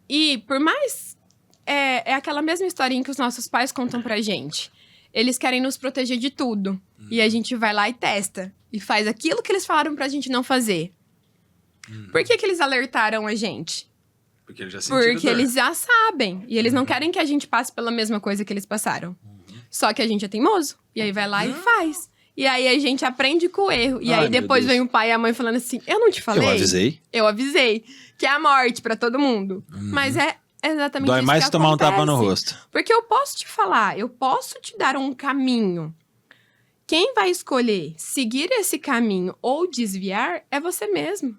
E por mais... É aquela mesma historinha que os nossos pais contam pra gente. Eles querem nos proteger de tudo. E a gente vai lá e testa. E faz aquilo que eles falaram pra gente não fazer. Por que eles alertaram a gente? Porque eles já sentiram Porque eles já sabem. E eles não querem que a gente passe pela mesma coisa que eles passaram. Só que a gente é teimoso. E aí vai lá e faz. E aí a gente aprende com o erro. E aí depois vem o pai e a mãe falando assim, eu não te falei? Eu avisei. Que é a morte pra todo mundo. Mas é exatamente Dói isso mais que tomar um acontece. tapa no rosto. Porque eu posso te falar, eu posso te dar um caminho. Quem vai escolher seguir esse caminho ou desviar é você mesmo.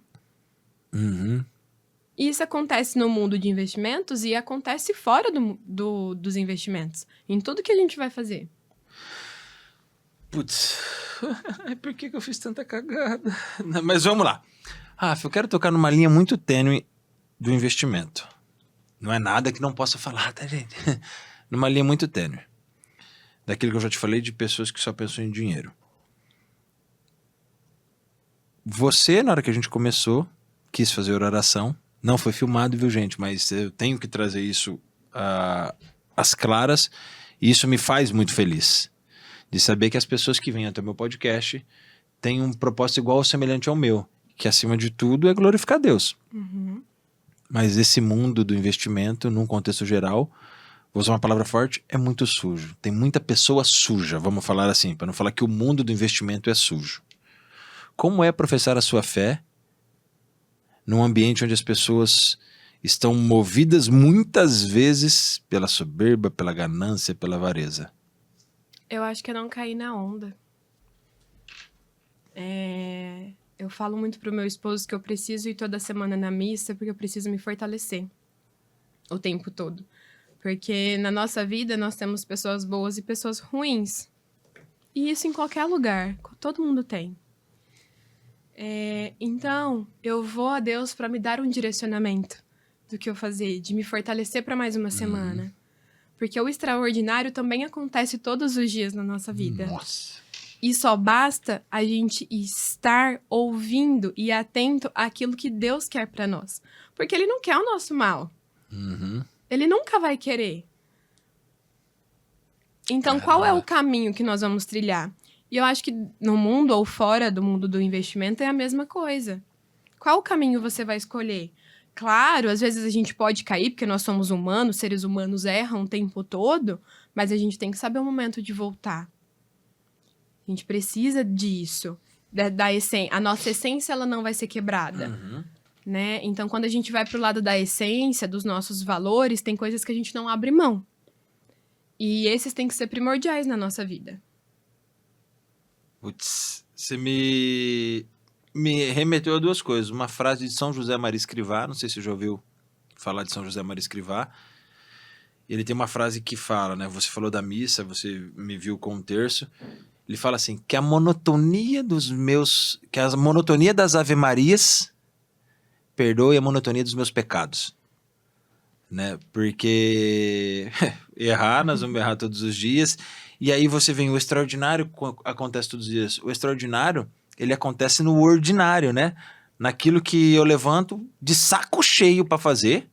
E isso acontece no mundo de investimentos e acontece fora dos investimentos. Em tudo que a gente vai fazer. Putz, por que eu fiz tanta cagada? Mas vamos lá. Rafa, eu quero tocar numa linha muito tênue do investimento. Não é nada que não possa falar, tá, gente? Numa linha muito tênue. Daquilo que eu já te falei de pessoas que só pensam em dinheiro. Você, na hora que a gente começou, quis fazer oração. Não foi filmado, viu, gente? Mas eu tenho que trazer isso às claras. E isso me faz muito feliz. De saber que as pessoas que vêm até o meu podcast têm um propósito igual ou semelhante ao meu. Que, acima de tudo, é glorificar Deus. Mas esse mundo do investimento, num contexto geral, vou usar uma palavra forte, é muito sujo. Tem muita pessoa suja, vamos falar assim, para não falar que o mundo do investimento é sujo. Como é professar a sua fé num ambiente onde as pessoas estão movidas muitas vezes pela soberba, pela ganância, pela avareza? Eu acho que é não cair na onda. Eu falo muito pro meu esposo que eu preciso ir toda semana na missa porque eu preciso me fortalecer o tempo todo. Porque na nossa vida nós temos pessoas boas e pessoas ruins. E isso em qualquer lugar. Todo mundo tem. Então, eu vou a Deus para me dar um direcionamento do que eu fazer, de me fortalecer para mais uma semana. Porque o extraordinário também acontece todos os dias na nossa vida. Nossa. E só basta a gente estar ouvindo e atento àquilo que Deus quer para nós. Porque Ele não quer o nosso mal. Ele nunca vai querer. Então, qual é o caminho que nós vamos trilhar? E eu acho que no mundo ou fora do mundo do investimento é a mesma coisa. Qual caminho você vai escolher? Claro, às vezes a gente pode cair, porque nós somos humanos, seres humanos erram o tempo todo, mas a gente tem que saber o momento de voltar. A gente precisa disso. Da essência. A nossa essência, ela não vai ser quebrada. Né? Então, quando a gente vai pro lado da essência, dos nossos valores, tem coisas que a gente não abre mão. E esses têm que ser primordiais na nossa vida. Putz, você me remeteu a duas coisas. Uma frase de São José Maria Escrivá, não sei se você já ouviu falar de São José Maria Escrivá. Ele tem uma frase que fala, né? Você falou da missa, você me viu com um terço. Ele fala assim, que a monotonia das Ave-Marias perdoe a monotonia dos meus pecados. Né? Porque errar, nós vamos errar todos os dias. E aí você vem, o extraordinário acontece todos os dias. O extraordinário, ele acontece no ordinário, né? Naquilo que eu levanto de saco cheio para fazer.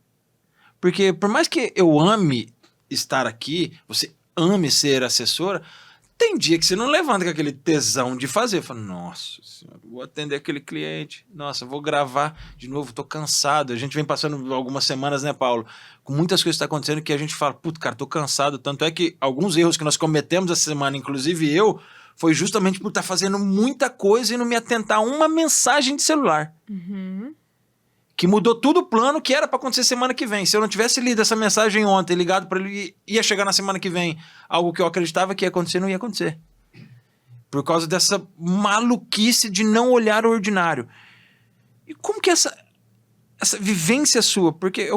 Porque por mais que eu ame estar aqui, você ame ser assessora, tem dia que você não levanta com aquele tesão de fazer. Fala, nossa senhora, vou atender aquele cliente. Nossa, vou gravar de novo, tô cansado. A gente vem passando algumas semanas, né, Paulo? Com muitas coisas que tá acontecendo que a gente fala, puto, cara, tô cansado. Tanto é que alguns erros que nós cometemos essa semana, inclusive eu, foi justamente por estar fazendo muita coisa e não me atentar a uma mensagem de celular. Uhum. Que mudou tudo o plano que era para acontecer semana que vem. Se eu não tivesse lido essa mensagem ontem, ligado para ele, ia chegar na semana que vem algo que eu acreditava que ia acontecer, não ia acontecer. Por causa dessa maluquice de não olhar o ordinário. E como que essa vivência sua? Porque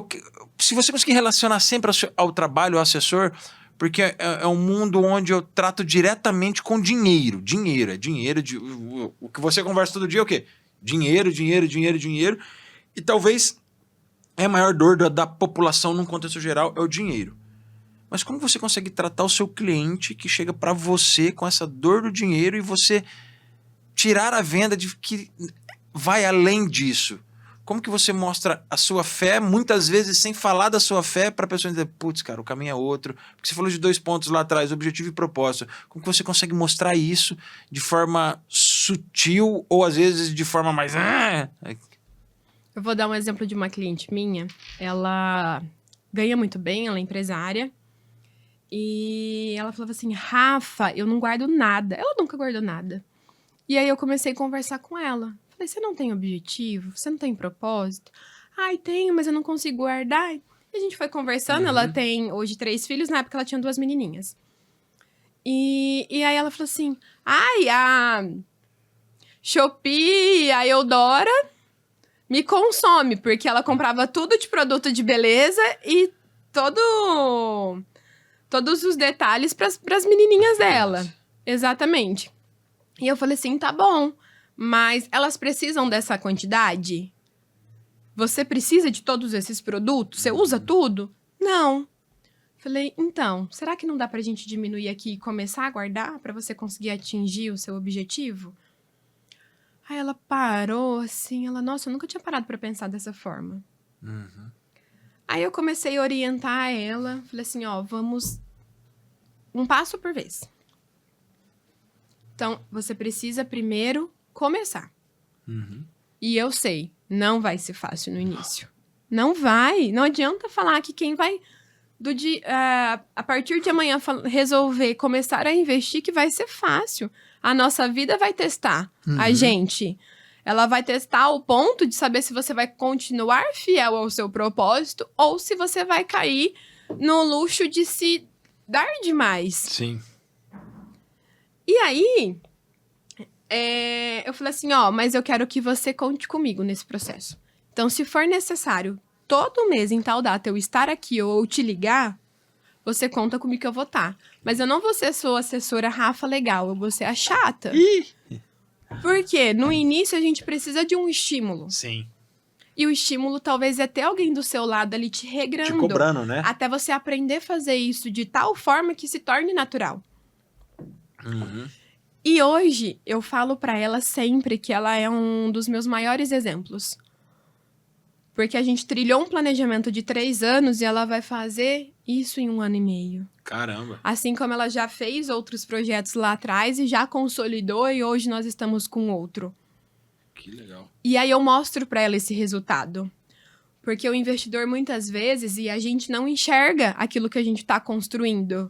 se você conseguir relacionar sempre ao trabalho, ao assessor, porque é um mundo onde eu trato diretamente com dinheiro. Dinheiro, é dinheiro. O que você conversa todo dia é o quê? Dinheiro, dinheiro, dinheiro, dinheiro. E talvez a maior dor da população num contexto geral é o dinheiro. Mas como você consegue tratar o seu cliente que chega para você com essa dor do dinheiro e você tirar a venda de que vai além disso? Como que você mostra a sua fé, muitas vezes sem falar da sua fé, para a pessoa dizer, putz, cara, o caminho é outro. Porque você falou de 2 pontos lá atrás, objetivo e propósito. Como que você consegue mostrar isso de forma sutil ou às vezes de forma mais... Eu vou dar um exemplo de uma cliente minha. Ela ganha muito bem, ela é empresária. E ela falava assim, Rafa, eu não guardo nada. Ela nunca guardou nada. E aí eu comecei a conversar com ela. Falei, você não tem objetivo? Você não tem propósito? Ai, tenho, mas eu não consigo guardar. E a gente foi conversando, ela tem hoje 3 filhos, na época ela tinha 2 menininhas. E aí ela falou assim, ai, a Shopee, a Eudora me consome, porque ela comprava tudo de produto de beleza e todos os detalhes para as menininhas dela. Exatamente. E eu falei assim, tá bom, mas elas precisam dessa quantidade? Você precisa de todos esses produtos? Você usa tudo? Não. Falei, então, será que não dá pra gente diminuir aqui e começar a guardar para você conseguir atingir o seu objetivo? Aí ela parou assim, nossa, eu nunca tinha parado pra pensar dessa forma. Uhum. Aí eu comecei a orientar ela, falei assim, ó, vamos um passo por vez. Então, você precisa primeiro começar. Uhum. E eu sei, não vai ser fácil no início. Não vai, não adianta falar que quem vai a partir de amanhã resolver começar a investir que vai ser fácil. A nossa vida vai testar a gente. Ela vai testar o ponto de saber se você vai continuar fiel ao seu propósito ou se você vai cair no luxo de se dar demais. Sim. E aí, eu falei assim, ó, mas eu quero que você conte comigo nesse processo. Então, se for necessário, todo mês, em tal data, eu estar aqui ou te ligar, você conta comigo que eu vou estar. Mas eu não vou ser sua assessora Rafa legal, eu vou ser a chata. Porque no início a gente precisa de um estímulo. Sim. E o estímulo talvez é ter alguém do seu lado ali te regrando. Te cobrando, né? Até você aprender a fazer isso de tal forma que se torne natural. Uhum. E hoje eu falo pra ela sempre que ela é um dos meus maiores exemplos. Porque a gente trilhou um planejamento de 3 anos e ela vai fazer isso em 1 ano e meio. Caramba. Assim como ela já fez outros projetos lá atrás e já consolidou e hoje nós estamos com outro. Que legal. E aí eu mostro pra ela esse resultado. Porque o investidor muitas vezes, e a gente não enxerga aquilo que a gente tá construindo.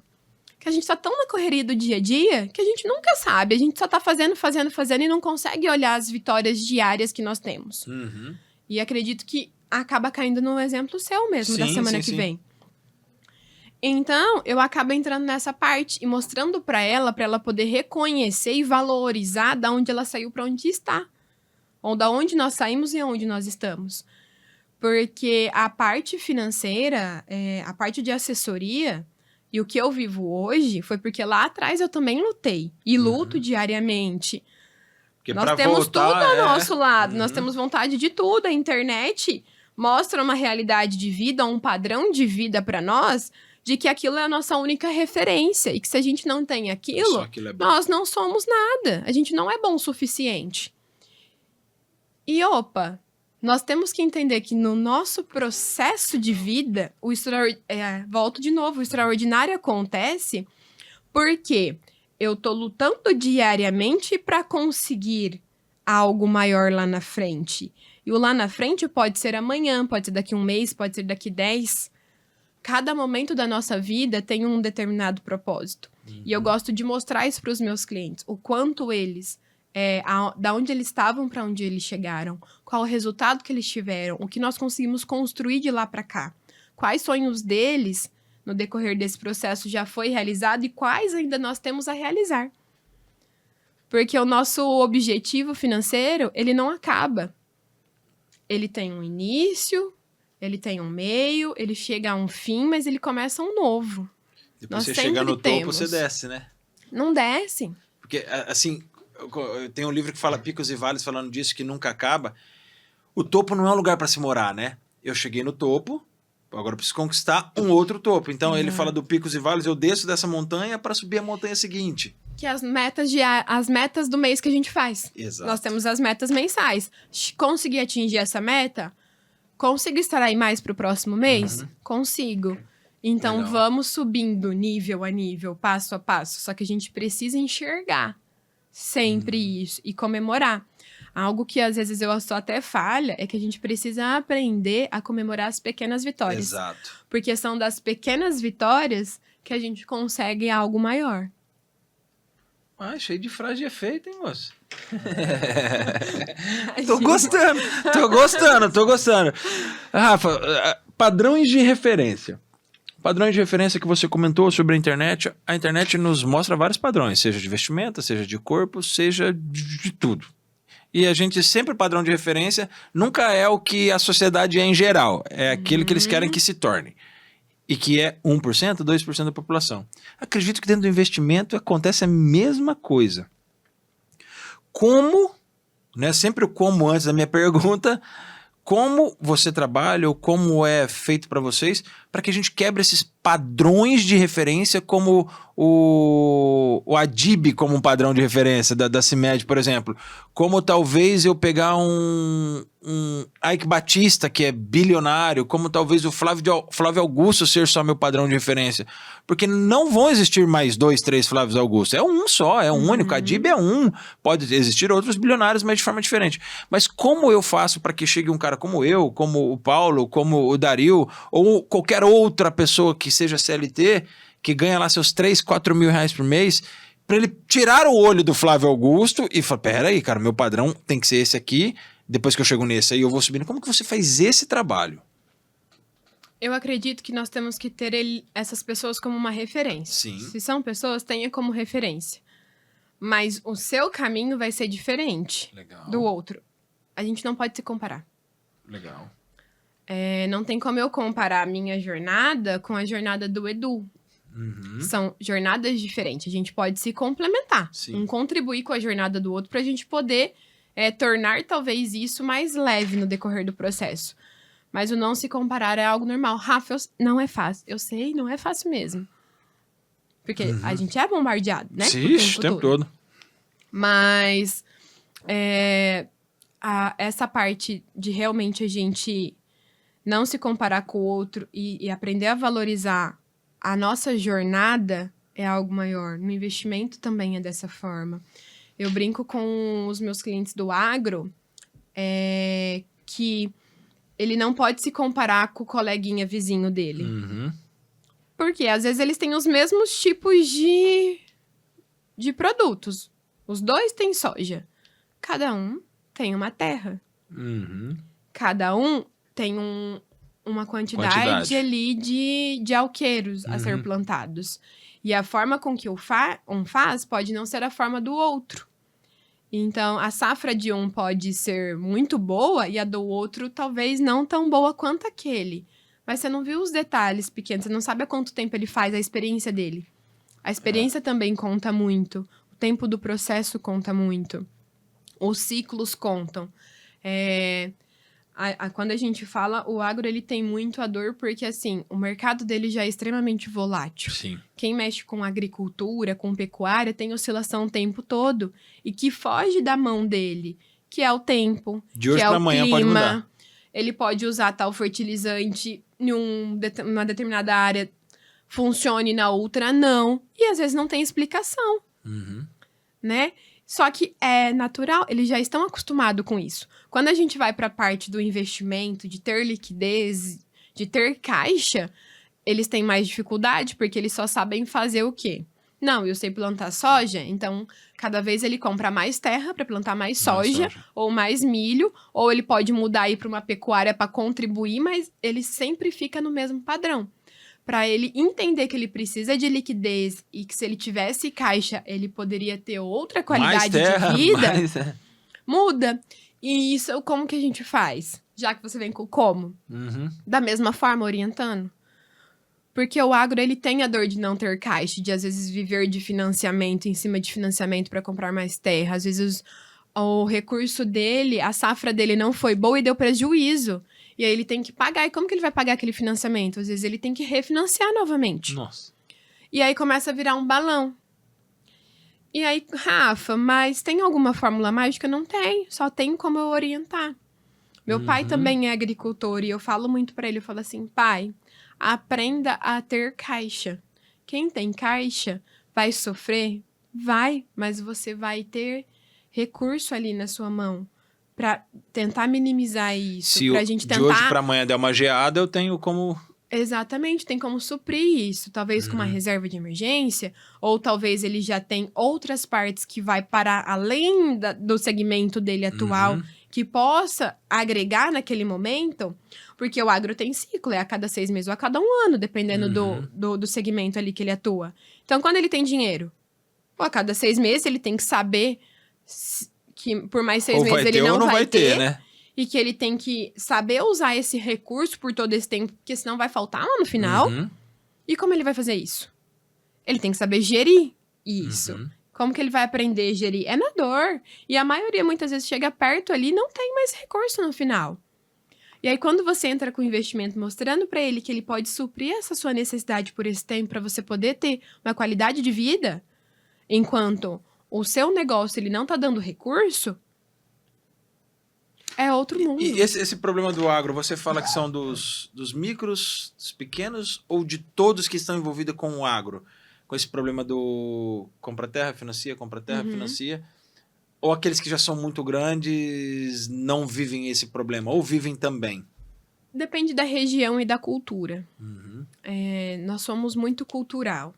Que a gente tá tão na correria do dia a dia que a gente nunca sabe. A gente só tá fazendo e não consegue olhar as vitórias diárias que nós temos. Uhum. E acredito que acaba caindo no exemplo seu mesmo, da semana que vem. Então, eu acabo entrando nessa parte e mostrando pra ela poder reconhecer e valorizar da onde ela saiu pra onde está. Ou da onde nós saímos e aonde nós estamos. Porque a parte financeira, a parte de assessoria, e o que eu vivo hoje foi porque lá atrás eu também lutei. E luto diariamente. Porque nós temos voltar, tudo ao nosso lado, nós temos vontade de tudo. A internet mostra uma realidade de vida, um padrão de vida pra nós, de que aquilo é a nossa única referência. E que se a gente não tem aquilo, aquilo é bom. nós não somos nada. A gente não é bom o suficiente. E nós temos que entender que no nosso processo de vida, volto de novo, o extraordinário acontece porque eu tô lutando diariamente para conseguir algo maior lá na frente. E o lá na frente pode ser amanhã, pode ser daqui um mês, pode ser daqui 10. Cada momento da nossa vida tem um determinado propósito. E eu gosto de mostrar isso para os meus clientes. O quanto eles, da onde eles estavam para onde eles chegaram. Qual o resultado que eles tiveram. O que nós conseguimos construir de lá para cá. Quais sonhos deles, no decorrer desse processo, já foi realizado e quais ainda nós temos a realizar. Porque o nosso objetivo financeiro, ele não acaba. Ele tem um início, ele tem um meio, ele chega a um fim, mas ele começa um novo. Depois você chega no topo, você desce, né? Não desce. Porque, assim, tem um livro que fala Picos e Vales falando disso, que nunca acaba. O topo não é um lugar para se morar, né? Eu cheguei no topo, agora eu preciso conquistar um outro topo. Então, ele fala do Picos e Vales, eu desço dessa montanha para subir a montanha seguinte. Que as metas do mês que a gente faz. Exato. Nós temos as metas mensais. Conseguir atingir essa meta? Consigo extrair mais para o próximo mês? Consigo. Então, Legal. vamos subindo nível a nível, passo a passo. Só que a gente precisa enxergar sempre isso e comemorar. Algo que às vezes eu sou até falha é que a gente precisa aprender a comemorar as pequenas vitórias. Exato. Porque são das pequenas vitórias que a gente consegue algo maior. Ah, cheio de frase de efeito, hein, moço? Tô gostando. Rafa, padrões de referência. Padrões de referência que você comentou sobre a internet nos mostra vários padrões, seja de vestimenta, seja de corpo, seja de tudo. E a gente sempre, padrão de referência, nunca é o que a sociedade é em geral, é aquilo que eles querem que se torne. E que é 1%, 2% da população. Acredito que dentro do investimento acontece a mesma coisa. Como, né, sempre o como antes da minha pergunta, como você trabalha ou como é feito para vocês, para que a gente quebre esses padrões de referência, como o Adib como um padrão de referência da CIMED, por exemplo. Como talvez eu pegar um Ike Batista, que é bilionário, como talvez o Flávio Augusto ser só meu padrão de referência. Porque não vão existir mais 2, 3 Flávios Augusto. É um só, é um único. Adib é um. Pode existir outros bilionários, mas de forma diferente. Mas como eu faço para que chegue um cara como eu, como o Paulo, como o Dario, ou qualquer outra pessoa que seja CLT, que ganha lá seus 3, 4 mil reais por mês, para ele tirar o olho do Flávio Augusto e falar, pera aí, cara, meu padrão tem que ser esse aqui, depois que eu chego nesse aí eu vou subindo. Como que você faz esse trabalho? Eu acredito que nós temos que ter essas pessoas como uma referência. Sim. Se são pessoas, tenha como referência. Mas o seu caminho vai ser diferente do outro. A gente não pode se comparar. Legal. Não tem como eu comparar a minha jornada com a jornada do Edu. São jornadas diferentes. A gente pode se complementar. Sim. Um contribuir com a jornada do outro para a gente poder tornar talvez isso mais leve no decorrer do processo. Mas o não se comparar é algo normal. Rafa, não é fácil. Eu sei, não é fácil mesmo. Porque a gente é bombardeado, né? Sim, o tempo todo. Mas essa parte de realmente a gente não se comparar com o outro e aprender a valorizar a nossa jornada é algo maior. No investimento também é dessa forma. Eu brinco com os meus clientes do agro que ele não pode se comparar com o coleguinha vizinho dele. Porque às vezes eles têm os mesmos tipos de produtos. Os dois têm soja. Cada um tem uma terra. Cada um tem uma quantidade ali de alqueiros a ser plantados. E a forma com que um faz pode não ser a forma do outro. Então, a safra de um pode ser muito boa e a do outro talvez não tão boa quanto aquele. Mas você não viu os detalhes pequenos, você não sabe há quanto tempo ele faz, a experiência dele. A experiência também conta muito. O tempo do processo conta muito. Os ciclos contam. Quando a gente fala, o agro ele tem muito a dor porque, assim, o mercado dele já é extremamente volátil. Sim. Quem mexe com agricultura, com pecuária, tem oscilação o tempo todo e que foge da mão dele, que é o tempo, de hoje que é pra o amanhã clima. pode mudar. Ele pode usar tal fertilizante em uma determinada área, funcione na outra, não. E às vezes não tem explicação. né? Só que é natural, eles já estão acostumados com isso. Quando a gente vai para a parte do investimento, de ter liquidez, de ter caixa, eles têm mais dificuldade, porque eles só sabem fazer o quê? Não, eu sei plantar soja, então cada vez ele compra mais terra para plantar mais soja, ou mais milho, ou ele pode mudar aí para uma pecuária para contribuir, mas ele sempre fica no mesmo padrão. Para ele entender que ele precisa de liquidez e que se ele tivesse caixa, ele poderia ter outra qualidade de vida, muda. E isso, como que a gente faz? Já que você vem com como? Da mesma forma, orientando. Porque o agro, ele tem a dor de não ter caixa, de às vezes viver de financiamento, em cima de financiamento para comprar mais terra. Às vezes o recurso dele, a safra dele não foi boa e deu prejuízo. E aí ele tem que pagar. E como que ele vai pagar aquele financiamento? Às vezes ele tem que refinanciar novamente. Nossa. E aí começa a virar um balão. E aí, Rafa, mas tem alguma fórmula mágica? Não tem. Só tem como eu orientar. Meu pai também é agricultor e eu falo muito pra ele. Eu falo assim, pai, aprenda a ter caixa. Quem tem caixa vai sofrer? Vai, mas você vai ter recurso ali na sua mão. Pra tentar minimizar isso. Se pra gente tentar... de hoje pra amanhã der uma geada, eu tenho como... Exatamente, tem como suprir isso. Talvez com uma reserva de emergência, ou talvez ele já tem outras partes que vai parar além do segmento dele atual, que possa agregar naquele momento, porque o agro tem ciclo, é a cada 6 meses ou a cada 1 ano, dependendo do segmento ali que ele atua. Então, quando ele tem dinheiro, a cada 6 meses ele tem que saber... que por mais 6 meses ele não vai ter, né? E que ele tem que saber usar esse recurso por todo esse tempo, porque senão vai faltar lá no final. E como ele vai fazer isso? Ele tem que saber gerir isso. Como que ele vai aprender a gerir? É na dor. E a maioria, muitas vezes, chega perto ali e não tem mais recurso no final. E aí, quando você entra com o investimento mostrando pra ele que ele pode suprir essa sua necessidade por esse tempo, pra você poder ter uma qualidade de vida, enquanto o seu negócio ele não tá dando recurso, é outro mundo. E esse problema do agro, você fala que são dos micros, dos pequenos, ou de todos que estão envolvidos com o agro? Com esse problema do compra terra, financia, ou aqueles que já são muito grandes não vivem esse problema, ou vivem também? Depende da região e da cultura. Nós somos muito cultural.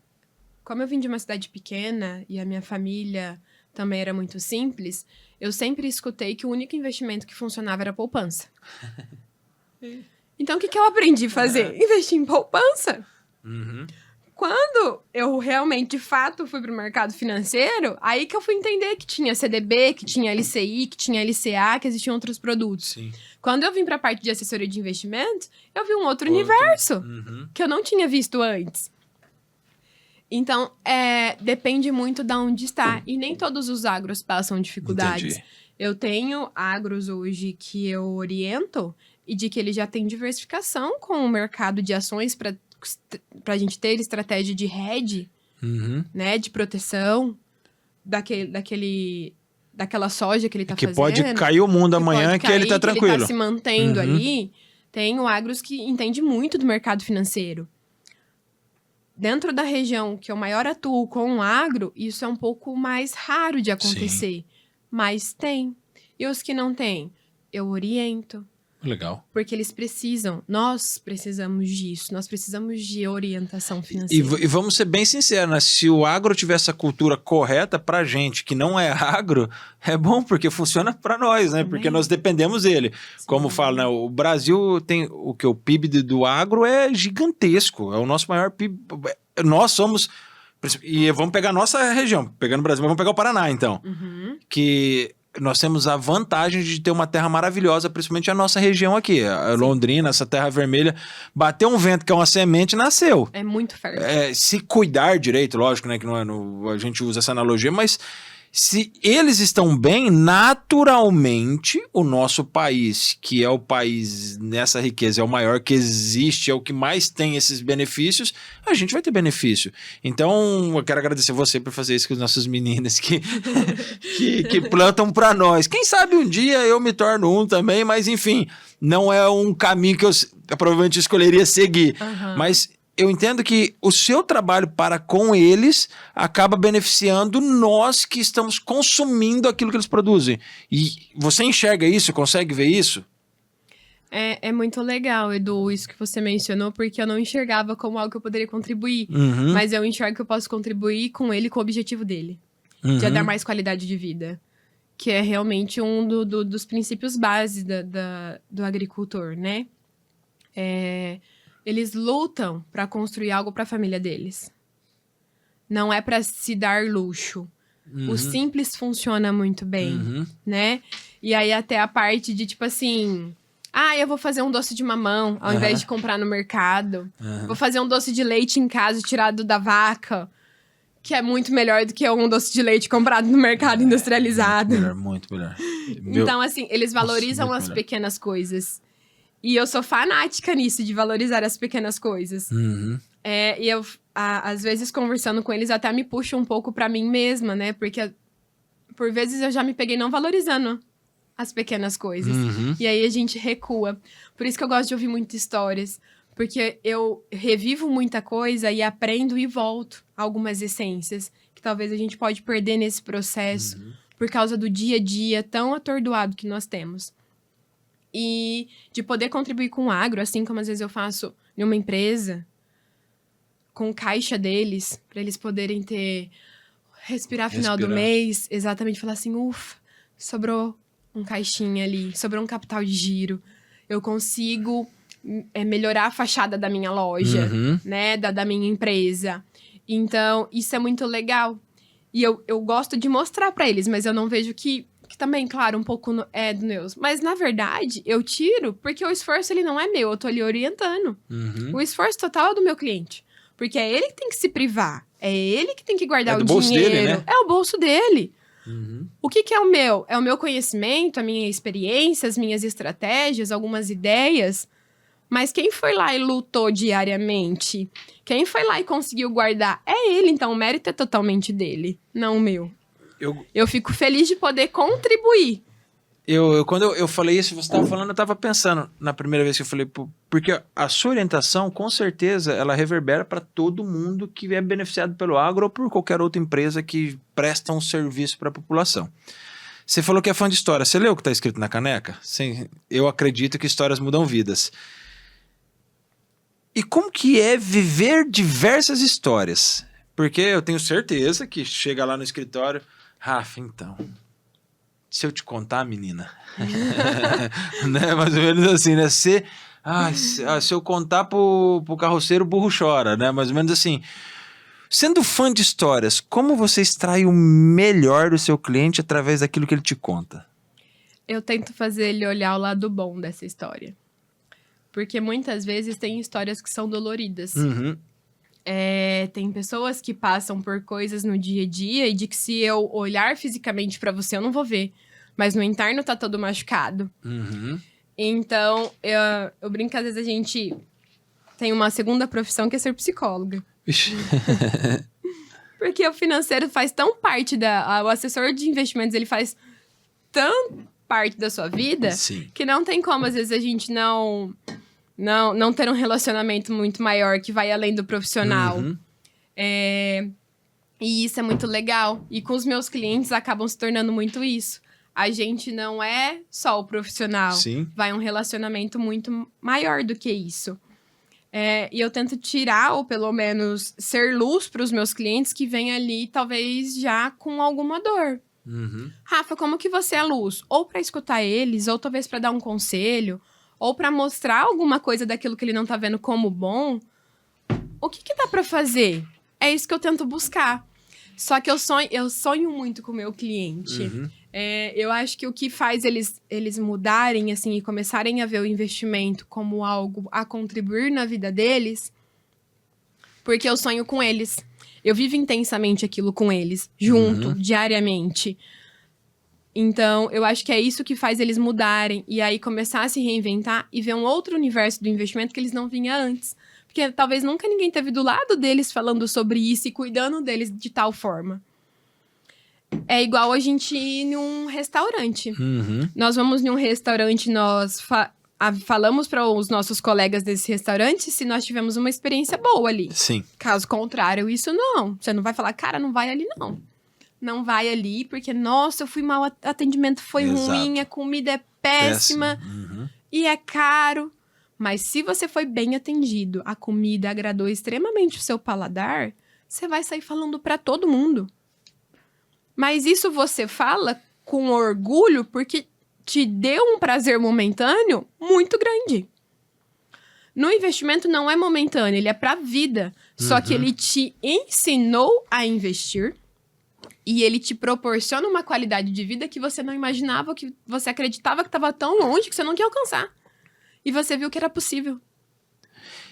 Como eu vim de uma cidade pequena e a minha família também era muito simples, eu sempre escutei que o único investimento que funcionava era a poupança. Então, o que eu aprendi a fazer? Investir em poupança. Quando eu realmente, de fato, fui para o mercado financeiro, aí que eu fui entender que tinha CDB, que tinha LCI, que tinha LCA, que existiam outros produtos. Sim. Quando eu vim para a parte de assessoria de investimentos, eu vi um outro universo que eu não tinha visto antes. Então, depende muito de onde está. E nem todos os agros passam dificuldades. Entendi. Eu tenho agros hoje que eu oriento e de que ele já tem diversificação com o mercado de ações para a gente ter estratégia de hedge, né? De proteção daquela soja que ele está fazendo. Que pode cair o mundo amanhã que ele está tranquilo. Ele está se mantendo ali. Tenho agros que entendem muito do mercado financeiro. Dentro da região que eu maior atuo com o agro, isso é um pouco mais raro de acontecer. Sim. Mas tem. E os que não têm, eu oriento. Legal. Porque eles precisam, nós precisamos disso, nós precisamos de orientação financeira. E vamos ser bem sinceros, né? Se o agro tiver essa cultura correta pra gente, que não é agro, é bom, porque funciona pra nós, né? Porque nós dependemos dele. Sim. Como fala, né? O Brasil tem o PIB do agro é gigantesco, é o nosso maior PIB. Nós somos... E vamos pegar a nossa região, pegando o Brasil, mas vamos pegar o Paraná, então. Que... nós temos a vantagem de ter uma terra maravilhosa, principalmente a nossa região aqui, a Londrina, essa terra vermelha. Bateu um vento que é uma semente, nasceu. É muito fértil. Se cuidar direito, lógico, né, que não é a gente usa essa analogia, mas se eles estão bem, naturalmente, o nosso país, que é o país nessa riqueza, é o maior que existe, é o que mais tem esses benefícios, a gente vai ter benefício. Então, eu quero agradecer você por fazer isso com as nossas meninas que plantam para nós. Quem sabe um dia eu me torno um também, mas enfim, não é um caminho que eu provavelmente escolheria seguir. Mas eu entendo que o seu trabalho para com eles acaba beneficiando nós que estamos consumindo aquilo que eles produzem. E você enxerga isso, consegue ver isso? É muito legal, Edu, isso que você mencionou, porque eu não enxergava como algo que eu poderia contribuir. Uhum, Mas eu enxergo que eu posso contribuir com ele, com o objetivo dele. uhum. De dar mais qualidade de vida. Que é realmente um dos princípios base do agricultor, né? Eles lutam para construir algo para a família deles. Não é para se dar luxo. Uhum. O simples funciona muito bem, Uhum. né? E aí até a parte de, tipo assim... eu vou fazer um doce de mamão, ao invés de comprar no mercado. Vou fazer um doce de leite em casa, tirado da vaca. Que é muito melhor do que um doce de leite comprado no mercado industrializado. Muito melhor. Então, assim, eles valorizam muito as melhor. pequenas coisas. E eu sou fanática nisso, de valorizar as pequenas coisas. Uhum. E eu, às vezes, conversando com eles, até me puxo um pouco pra mim mesma, né? Porque, por vezes, eu já me peguei não valorizando as pequenas coisas. Uhum. E aí, a gente recua. Por isso que eu gosto de ouvir muitas histórias. Porque eu revivo muita coisa e aprendo e volto algumas essências. Que talvez a gente pode perder nesse processo. Por causa do dia a dia tão atordoado que nós temos. E de poder contribuir com o agro, assim como às vezes eu faço em uma empresa, com caixa deles, para eles poderem respirar final do mês, exatamente falar assim, ufa, sobrou um caixinha ali, sobrou um capital de giro, eu consigo melhorar a fachada da minha loja, né, da minha empresa. Então, isso é muito legal. E eu gosto de mostrar para eles, mas eu não vejo que também, claro, um pouco é do Neus. Mas, na verdade, eu tiro porque o esforço, ele não é meu. Eu tô ali orientando. O esforço total é do meu cliente. Porque é ele que tem que se privar. É ele que tem que guardar o bolso dinheiro. dele, né? É o bolso dele. O que é o meu? É o meu conhecimento, a minha experiência, as minhas estratégias, algumas ideias. Mas quem foi lá e lutou diariamente? Quem foi lá e conseguiu guardar? É ele, então o mérito é totalmente dele, não o meu. Eu fico feliz de poder contribuir. Quando eu falei isso, você estava falando, eu estava pensando na primeira vez que eu falei, porque a sua orientação, com certeza, ela reverbera para todo mundo que é beneficiado pelo agro ou por qualquer outra empresa que presta um serviço para a população. Você falou que é fã de história. Você leu o que está escrito na caneca? Sim, eu acredito que histórias mudam vidas. E como que é viver diversas histórias? Porque eu tenho certeza que chega lá no escritório, Rafa, então, se eu te contar, menina, né? Mais ou menos assim, né? Se eu contar pro carroceiro, o burro chora, né? Mais ou menos assim. Sendo fã de histórias, como você extrai o melhor do seu cliente através daquilo que ele te conta? Eu tento fazer ele olhar o lado bom dessa história. Porque muitas vezes tem histórias que são doloridas. Tem pessoas que passam por coisas no dia a dia e de que se eu olhar fisicamente pra você, eu não vou ver. Mas no interno tá todo machucado. Então, eu brinco que às vezes a gente tem uma segunda profissão que é ser psicóloga. Porque o financeiro faz tão parte o assessor de investimentos, ele faz tão parte da sua vida, Sim. que não tem como, às vezes, a gente não ter um relacionamento muito maior que vai além do profissional. E isso é muito legal. E com os meus clientes acabam se tornando muito isso. A gente não é só o profissional. Sim. Vai um relacionamento muito maior do que isso. E eu tento tirar, ou pelo menos ser luz para os meus clientes que vêm ali, talvez já com alguma dor. Rafa, como que você é luz? Ou para escutar eles, ou talvez para dar um conselho, ou para mostrar alguma coisa daquilo que ele não tá vendo como bom. O que dá para fazer? É isso que eu tento buscar. Só que eu sonho muito com o meu cliente. Eu acho que o que faz eles mudarem, assim, e começarem a ver o investimento como algo a contribuir na vida deles, porque eu sonho com eles. Eu vivo intensamente aquilo com eles, junto, diariamente. Então, eu acho que é isso que faz eles mudarem e aí começar a se reinventar e ver um outro universo do investimento que eles não vinham antes. Porque talvez nunca ninguém teve do lado deles falando sobre isso e cuidando deles de tal forma. É igual a gente ir num restaurante. Nós vamos num restaurante, falamos para os nossos colegas desse restaurante se nós tivemos uma experiência boa ali. Sim. Caso contrário, isso não. Você não vai falar, cara, não vai ali não. Não vai ali porque, nossa, eu fui mal, o atendimento foi Exato. ruim, a comida é péssima e é caro. Mas se você foi bem atendido, a comida agradou extremamente o seu paladar, você vai sair falando para todo mundo. Mas isso você fala com orgulho porque te deu um prazer momentâneo muito grande. No investimento não é momentâneo, ele é pra vida. Só que ele te ensinou a investir e ele te proporciona uma qualidade de vida que você não imaginava, que você acreditava que estava tão longe que você não quer alcançar. E você viu que era possível.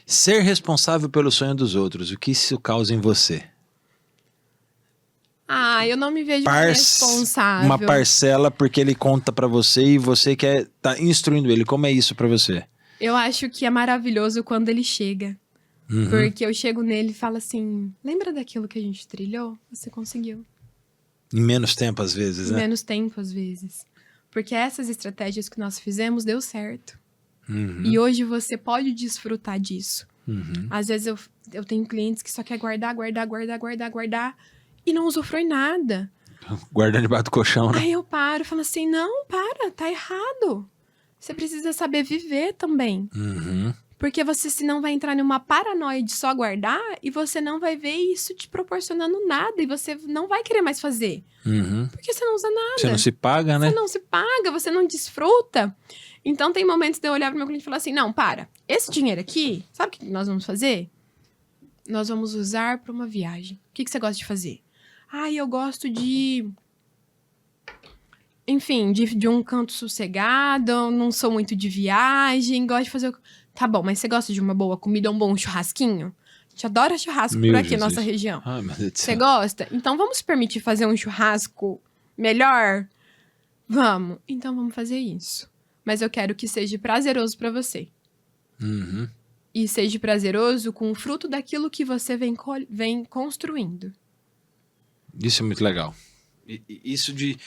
Ser responsável pelo sonho dos outros, o que isso causa em você? Ah, eu não me vejo responsável. Uma parcela porque ele conta pra você e você quer tá instruindo ele. Como é isso pra você? Eu acho que é maravilhoso quando ele chega. Porque eu chego nele e falo assim, lembra daquilo que a gente trilhou? Você conseguiu. Em menos tempo, às vezes, né? Em menos tempo, às vezes. Porque essas estratégias que nós fizemos deu certo. E hoje você pode desfrutar disso. Às vezes eu tenho clientes que só quer guardar e não usufrui nada. Guardando debaixo do colchão, né? Aí eu paro e falo assim, não, para, tá errado. Você precisa saber viver também. Porque você senão vai entrar numa paranoia de só guardar e você não vai ver isso te proporcionando nada. E você não vai querer mais fazer. Porque você não usa nada. Você não se paga, né? Você não se paga, você não desfruta. Então tem momentos de eu olhar pro meu cliente e falar assim, não, para. Esse dinheiro aqui, sabe o que nós vamos fazer? Nós vamos usar para uma viagem. O que você gosta de fazer? Ah, eu gosto de... Enfim, de um canto sossegado, eu não sou muito de viagem, gosto de fazer... Tá bom, mas você gosta de uma boa comida, um bom churrasquinho? A gente adora churrasco por aqui, nossa região. Ai, meu Deus do céu. Você gosta? Então vamos se permitir fazer um churrasco melhor? Vamos. Então vamos fazer isso. Mas eu quero que seja prazeroso pra você. E seja prazeroso com o fruto daquilo que você vem construindo. Isso é muito legal. Isso de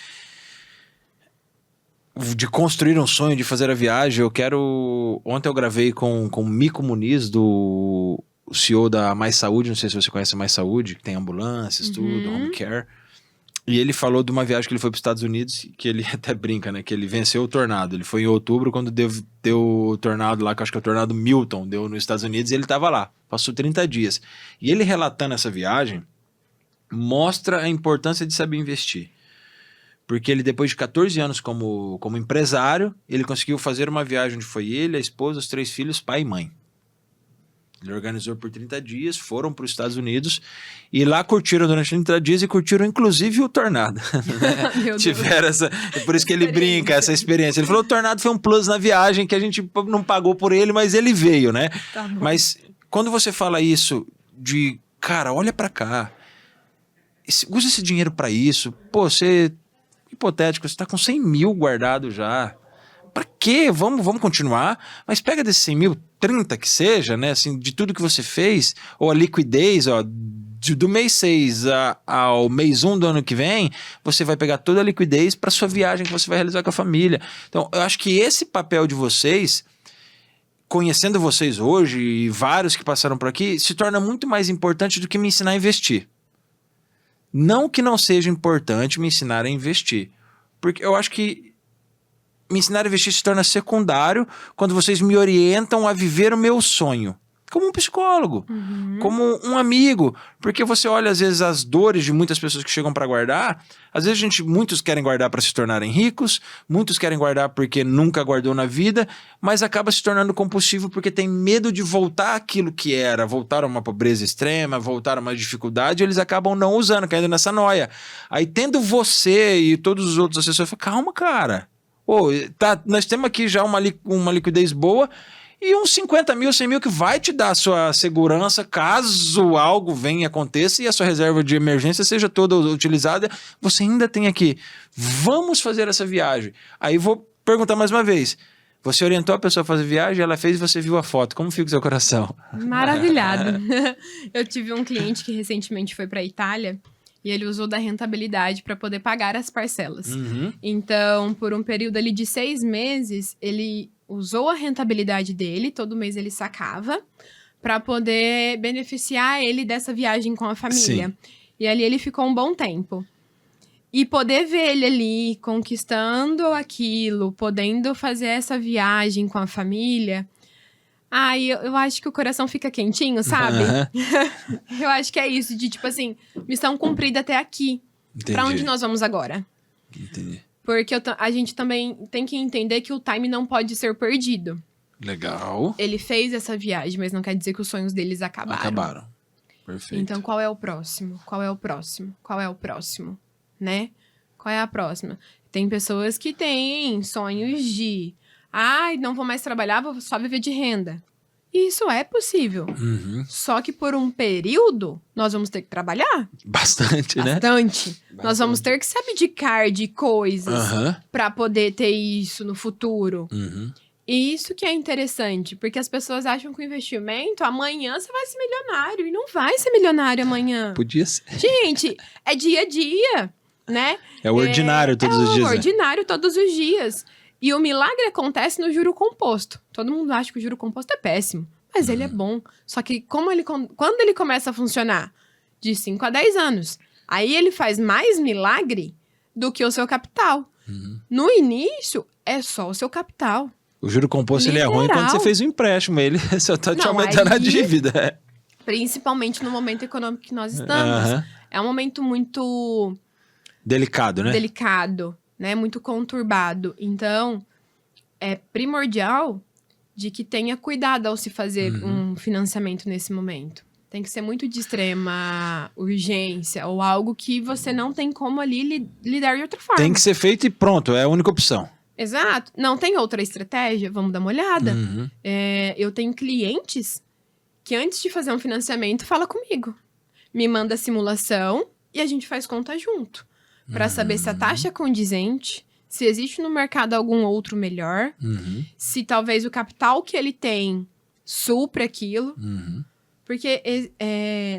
construir um sonho, de fazer a viagem. Eu quero... Ontem eu gravei com o Mico Muniz, o CEO da Mais Saúde. Não sei se você conhece a Mais Saúde, que tem ambulâncias, tudo, home care. E ele falou de uma viagem que ele foi para os Estados Unidos, que ele até brinca, né? Que ele venceu o tornado. Ele foi em outubro, quando deu o tornado lá, que eu acho que é o tornado Milton, deu nos Estados Unidos, e ele estava lá. Passou 30 dias. E ele relatando essa viagem, mostra a importância de saber investir. Porque ele, depois de 14 anos como empresário, ele conseguiu fazer uma viagem onde foi ele, a esposa, os 3 filhos, pai e mãe. Ele organizou por 30 dias, foram para os Estados Unidos e lá curtiram durante 30 dias e curtiram inclusive o tornado. Tiveram essa... É por isso que ele brinca, essa experiência. Ele falou, o tornado foi um plus na viagem que a gente não pagou por ele, mas ele veio, né? Tá bom. Mas quando você fala isso de, cara, olha para cá, usa esse dinheiro para isso, pô, você... Hipotético, você tá com 100 mil guardado já. Pra quê? Vamos continuar, mas pega desses 100 mil, 30 que seja, né? Assim, de tudo que você fez, ou a liquidez, ó, do mês 6 ao mês 1 do ano que vem, você vai pegar toda a liquidez para sua viagem que você vai realizar com a família. Então, eu acho que esse papel de vocês, conhecendo vocês hoje e vários que passaram por aqui, se torna muito mais importante do que me ensinar a investir. Não que não seja importante me ensinar a investir, porque eu acho que me ensinar a investir se torna secundário quando vocês me orientam a viver o meu sonho. Como um psicólogo, como um amigo. Porque você olha, às vezes, as dores de muitas pessoas que chegam para guardar. Às vezes, muitos querem guardar para se tornarem ricos, muitos querem guardar porque nunca guardou na vida, mas acaba se tornando compulsivo porque tem medo de voltar àquilo que era, voltar a uma pobreza extrema, voltar a uma dificuldade, e eles acabam não usando, caindo nessa noia. Aí, tendo você e todos os outros assessores, calma, cara. Nós temos aqui já uma liquidez boa, e uns 50 mil, 100 mil que vai te dar a sua segurança caso algo venha e aconteça e a sua reserva de emergência seja toda utilizada. Você ainda tem aqui. Vamos fazer essa viagem. Aí vou perguntar mais uma vez. Você orientou a pessoa a fazer viagem, ela fez e você viu a foto. Como fica o seu coração? Maravilhado. Eu tive um cliente que recentemente foi para a Itália e ele usou da rentabilidade para poder pagar as parcelas. Então, por um período ali de 6 meses, ele usou a rentabilidade dele, todo mês ele sacava, para poder beneficiar ele dessa viagem com a família. Sim. E ali ele ficou um bom tempo. E poder ver ele ali conquistando aquilo, podendo fazer essa viagem com a família, eu acho que o coração fica quentinho, sabe? Aham. Eu acho que é isso, de tipo assim, missão cumprida até aqui. Entendi. Pra onde nós vamos agora? Entendi. Porque a gente também tem que entender que o time não pode ser perdido. Legal. Ele fez essa viagem, mas não quer dizer que os sonhos deles acabaram. Perfeito. Então, qual é o próximo? Qual é o próximo? Qual é o próximo? Né? Qual é a próxima? Tem pessoas que têm sonhos de... não vou mais trabalhar, vou só viver de renda. Isso é possível. Uhum. Só que por um período, nós vamos ter que trabalhar. Bastante, né? Bastante. Nós vamos ter que se abdicar de coisas Aham. pra poder ter isso no futuro. Uhum. E isso que é interessante, porque as pessoas acham que o investimento, amanhã você vai ser milionário. E não vai ser milionário amanhã. Podia ser. Gente, é dia a dia, né? É o ordinário todos os dias. É o né? ordinário todos os dias. E o milagre acontece no juro composto. Todo mundo acha que o juro composto é péssimo. Mas ele é bom. Só que quando ele começa a funcionar? De 5 a 10 anos. Aí ele faz mais milagre do que o seu capital. No início, é só o seu capital. O juro composto ele é ruim Literal. quando você fez o empréstimo. Ele só tá te Não, aumentando a aí- dívida. Principalmente no momento econômico que nós estamos. Aham. É um momento muito Delicado, né? delicado, né? Muito conturbado. Então, é primordial de que tenha cuidado ao se fazer um financiamento nesse momento. Tem que ser muito de extrema urgência ou algo que você não tem como ali lidar de outra forma. Tem que ser feito e pronto. É a única opção. Exato. Não tem outra estratégia? Vamos dar uma olhada. Uhum. Eu tenho clientes que antes de fazer um financiamento, fala comigo. Me manda a simulação e a gente faz conta junto. Para saber se a taxa é condizente, se existe no mercado algum outro melhor, Uhum. se talvez o capital que ele tem supra aquilo. Uhum. Porque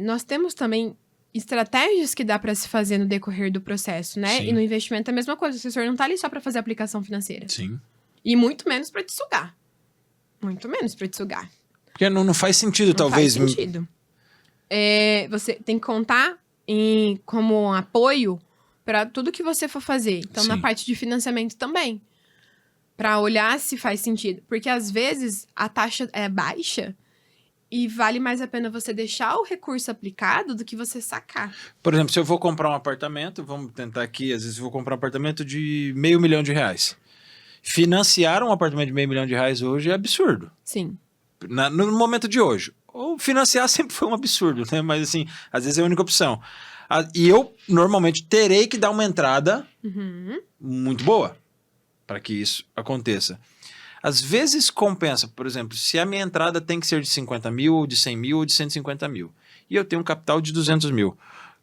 nós temos também estratégias que dá para se fazer no decorrer do processo, né? Sim. E no investimento é a mesma coisa. O assessor não tá ali só para fazer aplicação financeira. Sim. E muito menos para te sugar. Muito menos para te sugar. Porque não faz sentido, Não talvez. faz sentido. Você tem que contar como um apoio para tudo que você for fazer. Então, na Sim. parte de financiamento também. Para olhar se faz sentido. Porque, às vezes, a taxa é baixa e vale mais a pena você deixar o recurso aplicado do que você sacar. Por exemplo, se eu vou comprar um apartamento, vamos tentar aqui, às vezes eu vou comprar um apartamento de R$500 mil. Financiar um apartamento de R$500 mil hoje é absurdo. Sim. No momento de hoje. Ou financiar sempre foi um absurdo, né? Mas assim, às vezes é a única opção. E eu, normalmente, terei que dar uma entrada Uhum. muito boa para que isso aconteça. Às vezes compensa, por exemplo, se a minha entrada tem que ser de 50 mil, ou de 100 mil, ou de 150 mil. E eu tenho um capital de 200 mil.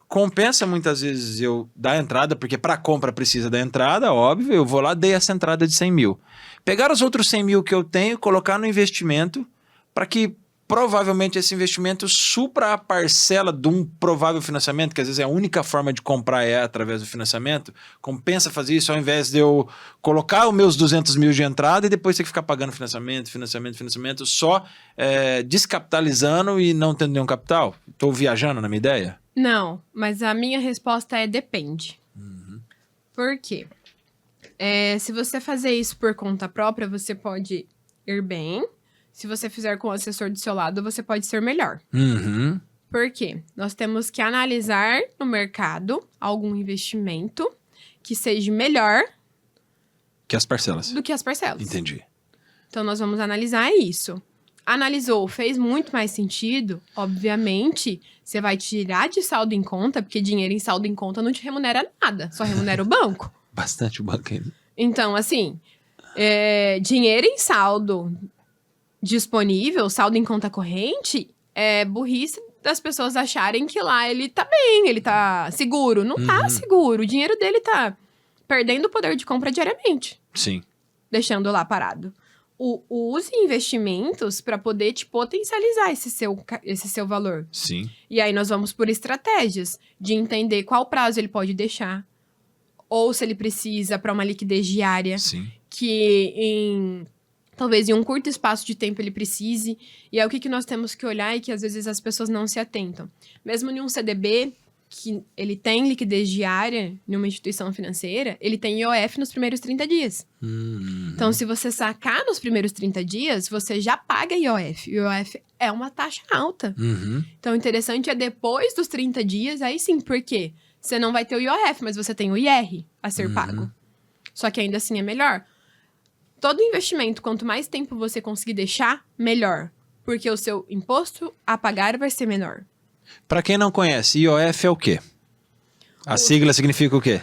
Compensa muitas vezes eu dar a entrada, porque para compra precisa da entrada, óbvio, eu vou lá, dei essa entrada de 100 mil. Pegar os outros 100 mil que eu tenho, colocar no investimento, para que provavelmente esse investimento supra a parcela de um provável financiamento, que às vezes é a única forma de comprar através do financiamento. Compensa fazer isso ao invés de eu colocar os meus 200 mil de entrada e depois ter que ficar pagando financiamento, só descapitalizando e não tendo nenhum capital. Estou viajando na minha ideia? Não, mas a minha resposta é depende. Por quê? Se você fazer isso por conta própria, você pode ir bem. Se você fizer com o assessor do seu lado, você pode ser melhor. Uhum. Por quê? Nós temos que analisar no mercado algum investimento que seja melhor Que as parcelas. do que as parcelas. Entendi. Então, nós vamos analisar isso. Analisou, fez muito mais sentido, obviamente, você vai tirar de saldo em conta, porque dinheiro em saldo em conta não te remunera nada, só remunera o banco. Bastante o banco ainda. Então, assim, dinheiro em saldo disponível, saldo em conta corrente, é burrice das pessoas acharem que lá ele tá bem, ele tá seguro. Não tá seguro, o dinheiro dele tá perdendo o poder de compra diariamente, Sim. deixando lá parado. Use investimentos para poder te potencializar esse seu valor. Sim. E aí nós vamos por estratégias de entender qual prazo ele pode deixar, ou se ele precisa para uma liquidez diária, Sim. que em talvez em um curto espaço de tempo ele precise. E é o que nós temos que olhar e que às vezes as pessoas não se atentam. Mesmo em um CDB, que ele tem liquidez diária numa instituição financeira, ele tem IOF nos primeiros 30 dias. Então, se você sacar nos primeiros 30 dias, você já paga IOF. IOF é uma taxa alta. Então, o interessante é depois dos 30 dias, aí sim, por quê? Você não vai ter o IOF, mas você tem o IR a ser pago. Só que ainda assim é melhor. Todo investimento, quanto mais tempo você conseguir deixar, melhor. Porque o seu imposto a pagar vai ser menor. Para quem não conhece, IOF é o quê? A sigla significa o quê?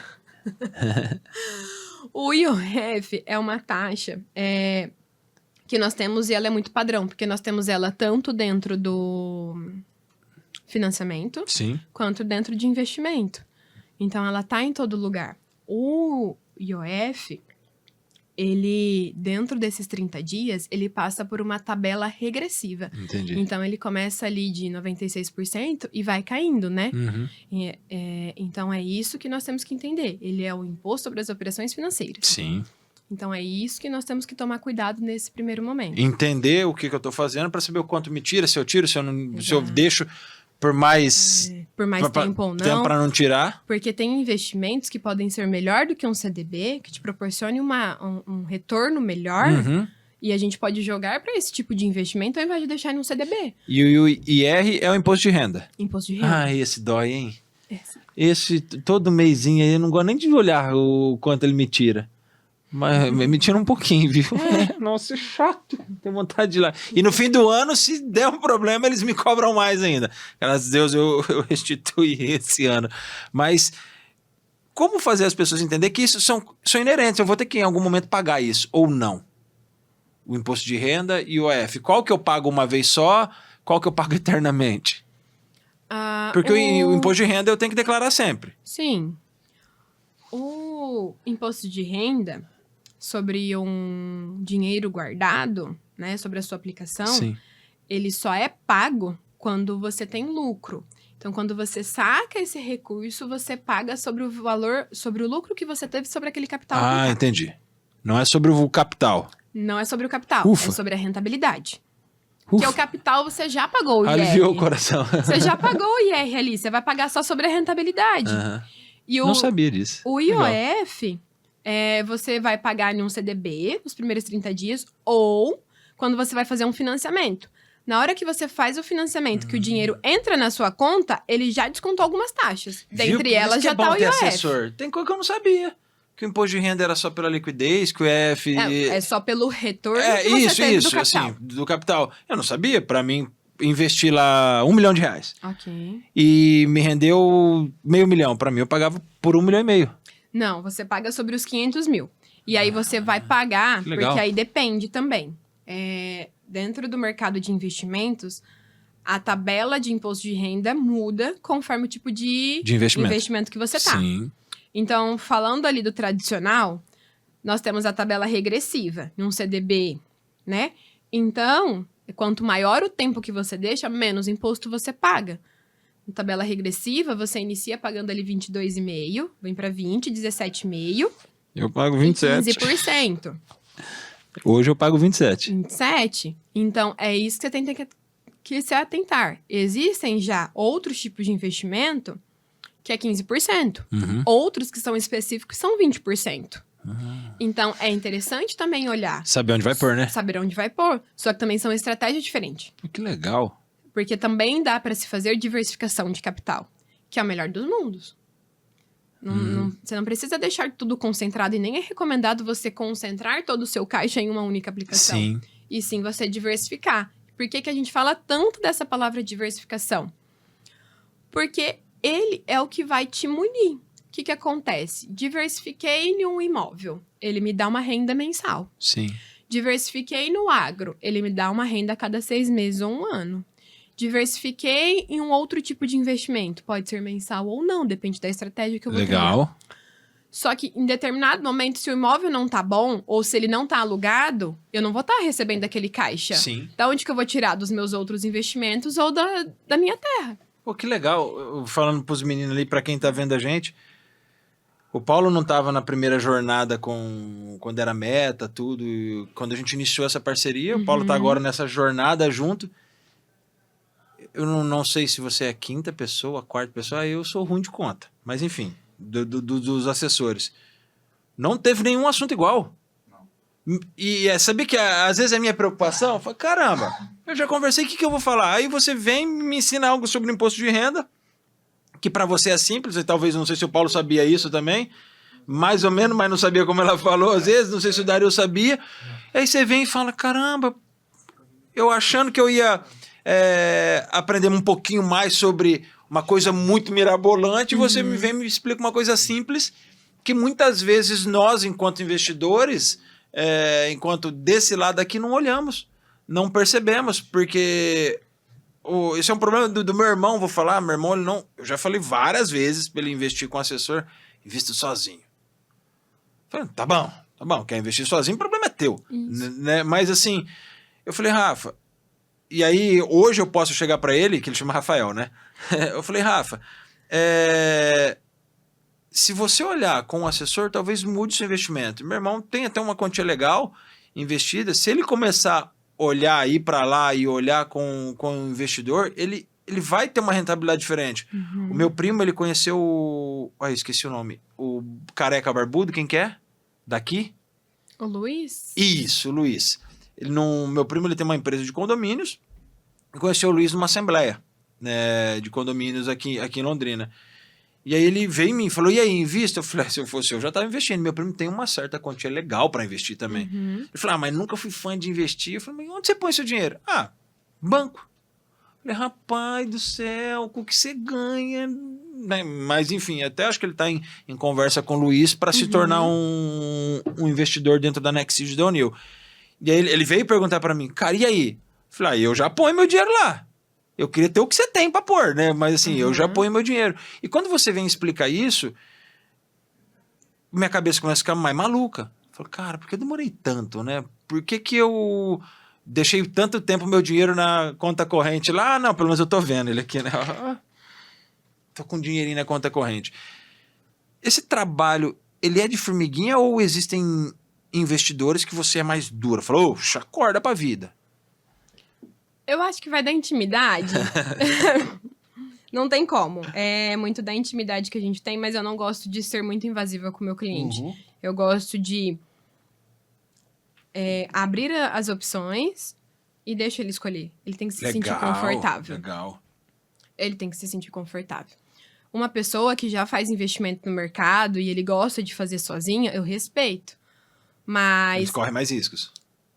O IOF é uma taxa que nós temos e ela é muito padrão, porque nós temos ela tanto dentro do financiamento, Sim. quanto dentro de investimento. Então, ela está em todo lugar. O IOF, ele, dentro desses 30 dias, ele passa por uma tabela regressiva. Entendi. Então, ele começa ali de 96% e vai caindo, né? Então, é isso que nós temos que entender. Ele é o imposto sobre as operações financeiras. Sim. Então, é isso que nós temos que tomar cuidado nesse primeiro momento. Entender o que eu estou fazendo para saber o quanto me tira, se eu tiro, se eu deixo por mais Tempo ou não. Para não tirar. Porque tem investimentos que podem ser melhor do que um CDB, que te proporcione um retorno melhor. E a gente pode jogar para esse tipo de investimento ao invés de deixar em um CDB. E o IR é o imposto de renda. Imposto de renda. Ah, esse dói, hein? Esse, todo mêsinho aí, eu não gosto nem de olhar o quanto ele me tira. Mas me tira um pouquinho, viu? Nossa, é chato. Tenho vontade de ir lá. E no fim do ano, se der um problema, eles me cobram mais ainda. Graças a Deus, eu restituí esse ano. Mas como fazer as pessoas entenderem que isso são inerentes? Eu vou ter que, em algum momento, pagar isso, ou não? O imposto de renda e o IOF. Qual que eu pago uma vez só? Qual que eu pago eternamente? Porque o imposto de renda eu tenho que declarar sempre. Sim. O imposto de renda sobre um dinheiro guardado, né, sobre a sua aplicação, Sim. ele só é pago quando você tem lucro. Então, quando você saca esse recurso, você paga sobre o valor, sobre o lucro que você teve sobre aquele capital. Ah, entendi. Não é sobre o capital. Não é sobre o capital, Ufa. é sobre a rentabilidade. Ufa. Porque o capital você já pagou o IR. Aliviou o coração. Você já pagou o IR ali, você vai pagar só sobre a rentabilidade. E Não sabia disso. O IOF, você vai pagar em um CDB nos primeiros 30 dias ou quando você vai fazer um financiamento. Na hora que você faz o financiamento, que o dinheiro entra na sua conta, ele já descontou algumas taxas. Dentre elas já está o IOF. Assessor. Tem coisa que eu não sabia. Que o imposto de renda era só pela liquidez, que o IF... É só pelo retorno que você teve do capital. Assim, do capital. Eu não sabia. Para mim, investir lá R$1 milhão. Ok. E me rendeu R$500 mil. Para mim, eu pagava por R$1,5 milhão. Não, você paga sobre os 500 mil. E aí você vai pagar, porque aí depende também. Dentro do mercado de investimentos, a tabela de imposto de renda muda conforme o tipo de investimento que você tá. Sim. Então, falando ali do tradicional, nós temos a tabela regressiva, num CDB, né? Então, quanto maior o tempo que você deixa, menos imposto você paga. Na tabela regressiva, você inicia pagando ali 22,5%, vem para 20%, 17,5%. Eu pago 27%. 15%. Hoje eu pago 27%. 27%. Então, é isso que você tem que se atentar. Existem já outros tipos de investimento que é 15%. Outros que são específicos são 20%. Então, é interessante também olhar. Saber onde vai pôr, né? Saber onde vai pôr. Só que também são estratégias diferentes. Que legal. Porque também dá para se fazer diversificação de capital, que é o melhor dos mundos. Você não precisa deixar tudo concentrado e nem é recomendado você concentrar todo o seu caixa em uma única aplicação. Sim. E sim você diversificar. Por que a gente fala tanto dessa palavra diversificação? Porque ele é o que vai te munir. O que acontece? Diversifiquei em um imóvel. Ele me dá uma renda mensal. Sim. Diversifiquei no agro. Ele me dá uma renda a cada 6 meses ou um ano. Diversifiquei em um outro tipo de investimento. Pode ser mensal ou não, depende da estratégia que eu vou ter. Legal. Só que em determinado momento, se o imóvel não tá bom, ou se ele não tá alugado, eu não vou estar recebendo aquele caixa. Sim. Da onde que eu vou tirar? Dos meus outros investimentos ou da minha terra. Pô, que legal. Falando pros meninos ali, pra quem tá vendo a gente, O Paulo não estava na primeira jornada quando era meta, tudo. Quando a gente iniciou essa parceria, o Paulo está agora nessa jornada junto. Eu não sei se você é a quinta pessoa, a quarta pessoa, eu sou ruim de conta. Mas enfim, dos assessores. Não teve nenhum assunto igual. E sabe que às vezes é a minha preocupação? Eu falo, caramba, eu já conversei, o que eu vou falar? Aí você vem e me ensina algo sobre imposto de renda, que para você é simples, e talvez, não sei se o Paulo sabia isso também, mais ou menos, mas não sabia como ela falou, às vezes, não sei se o Dario sabia. Aí você vem e fala, caramba, eu achando que eu ia aprender um pouquinho mais sobre uma coisa muito mirabolante, e você me vem e me explica uma coisa simples, que muitas vezes nós, enquanto investidores, enquanto desse lado aqui, não olhamos, não percebemos, porque esse é um problema do meu irmão, vou falar, meu irmão, ele não, eu já falei várias vezes para ele investir com assessor, invista sozinho. Falei, tá bom, quer investir sozinho, o problema é teu, né? Mas assim, eu falei, Rafa, e aí hoje eu posso chegar para ele, que ele chama Rafael, né? Eu falei, Rafa, se você olhar com o assessor, talvez mude seu investimento. Meu irmão tem até uma quantia legal investida. Se ele começar a olhar, ir para lá e olhar com o investidor, ele vai ter uma rentabilidade diferente. O meu primo, ele conheceu esqueci o nome. O careca barbudo, quem que é? Daqui? O Luiz? Isso, o Luiz. Meu primo, ele tem uma empresa de condomínios e conheceu o Luiz numa assembleia, né, de condomínios aqui em Londrina. E aí ele veio em mim e falou, e aí, invista? Eu falei, se eu fosse eu já estava investindo. Meu primo tem uma certa quantia legal para investir também. Ele falou, mas nunca fui fã de investir. Eu falei, mas onde você põe seu dinheiro? Banco. Eu falei, rapaz do céu, o que você ganha? Né? Mas enfim, até acho que ele está em conversa com o Luiz para se tornar um investidor dentro da Nexid da Unil. E aí ele veio perguntar para mim, cara, e aí? Eu falei, eu já ponho meu dinheiro lá. Eu queria ter o que você tem para pôr, né? Mas assim, eu já ponho meu dinheiro. E quando você vem explicar isso, minha cabeça começa a ficar mais maluca. Eu falo, cara, por que eu demorei tanto, né? Por que eu deixei tanto tempo meu dinheiro na conta corrente lá? Não, pelo menos eu tô vendo ele aqui, né? Tô com dinheirinho na conta corrente. Esse trabalho, ele é de formiguinha ou existem investidores que você é mais dura? Falou, acorda pra vida. Eu acho que vai da intimidade. Não tem como. É muito da intimidade que a gente tem, mas eu não gosto de ser muito invasiva com o meu cliente. Eu gosto de abrir as opções e deixar ele escolher. Ele tem que se sentir confortável. Legal. Ele tem que se sentir confortável. Uma pessoa que já faz investimento no mercado e ele gosta de fazer sozinha, eu respeito. Mas Eles correm mais riscos.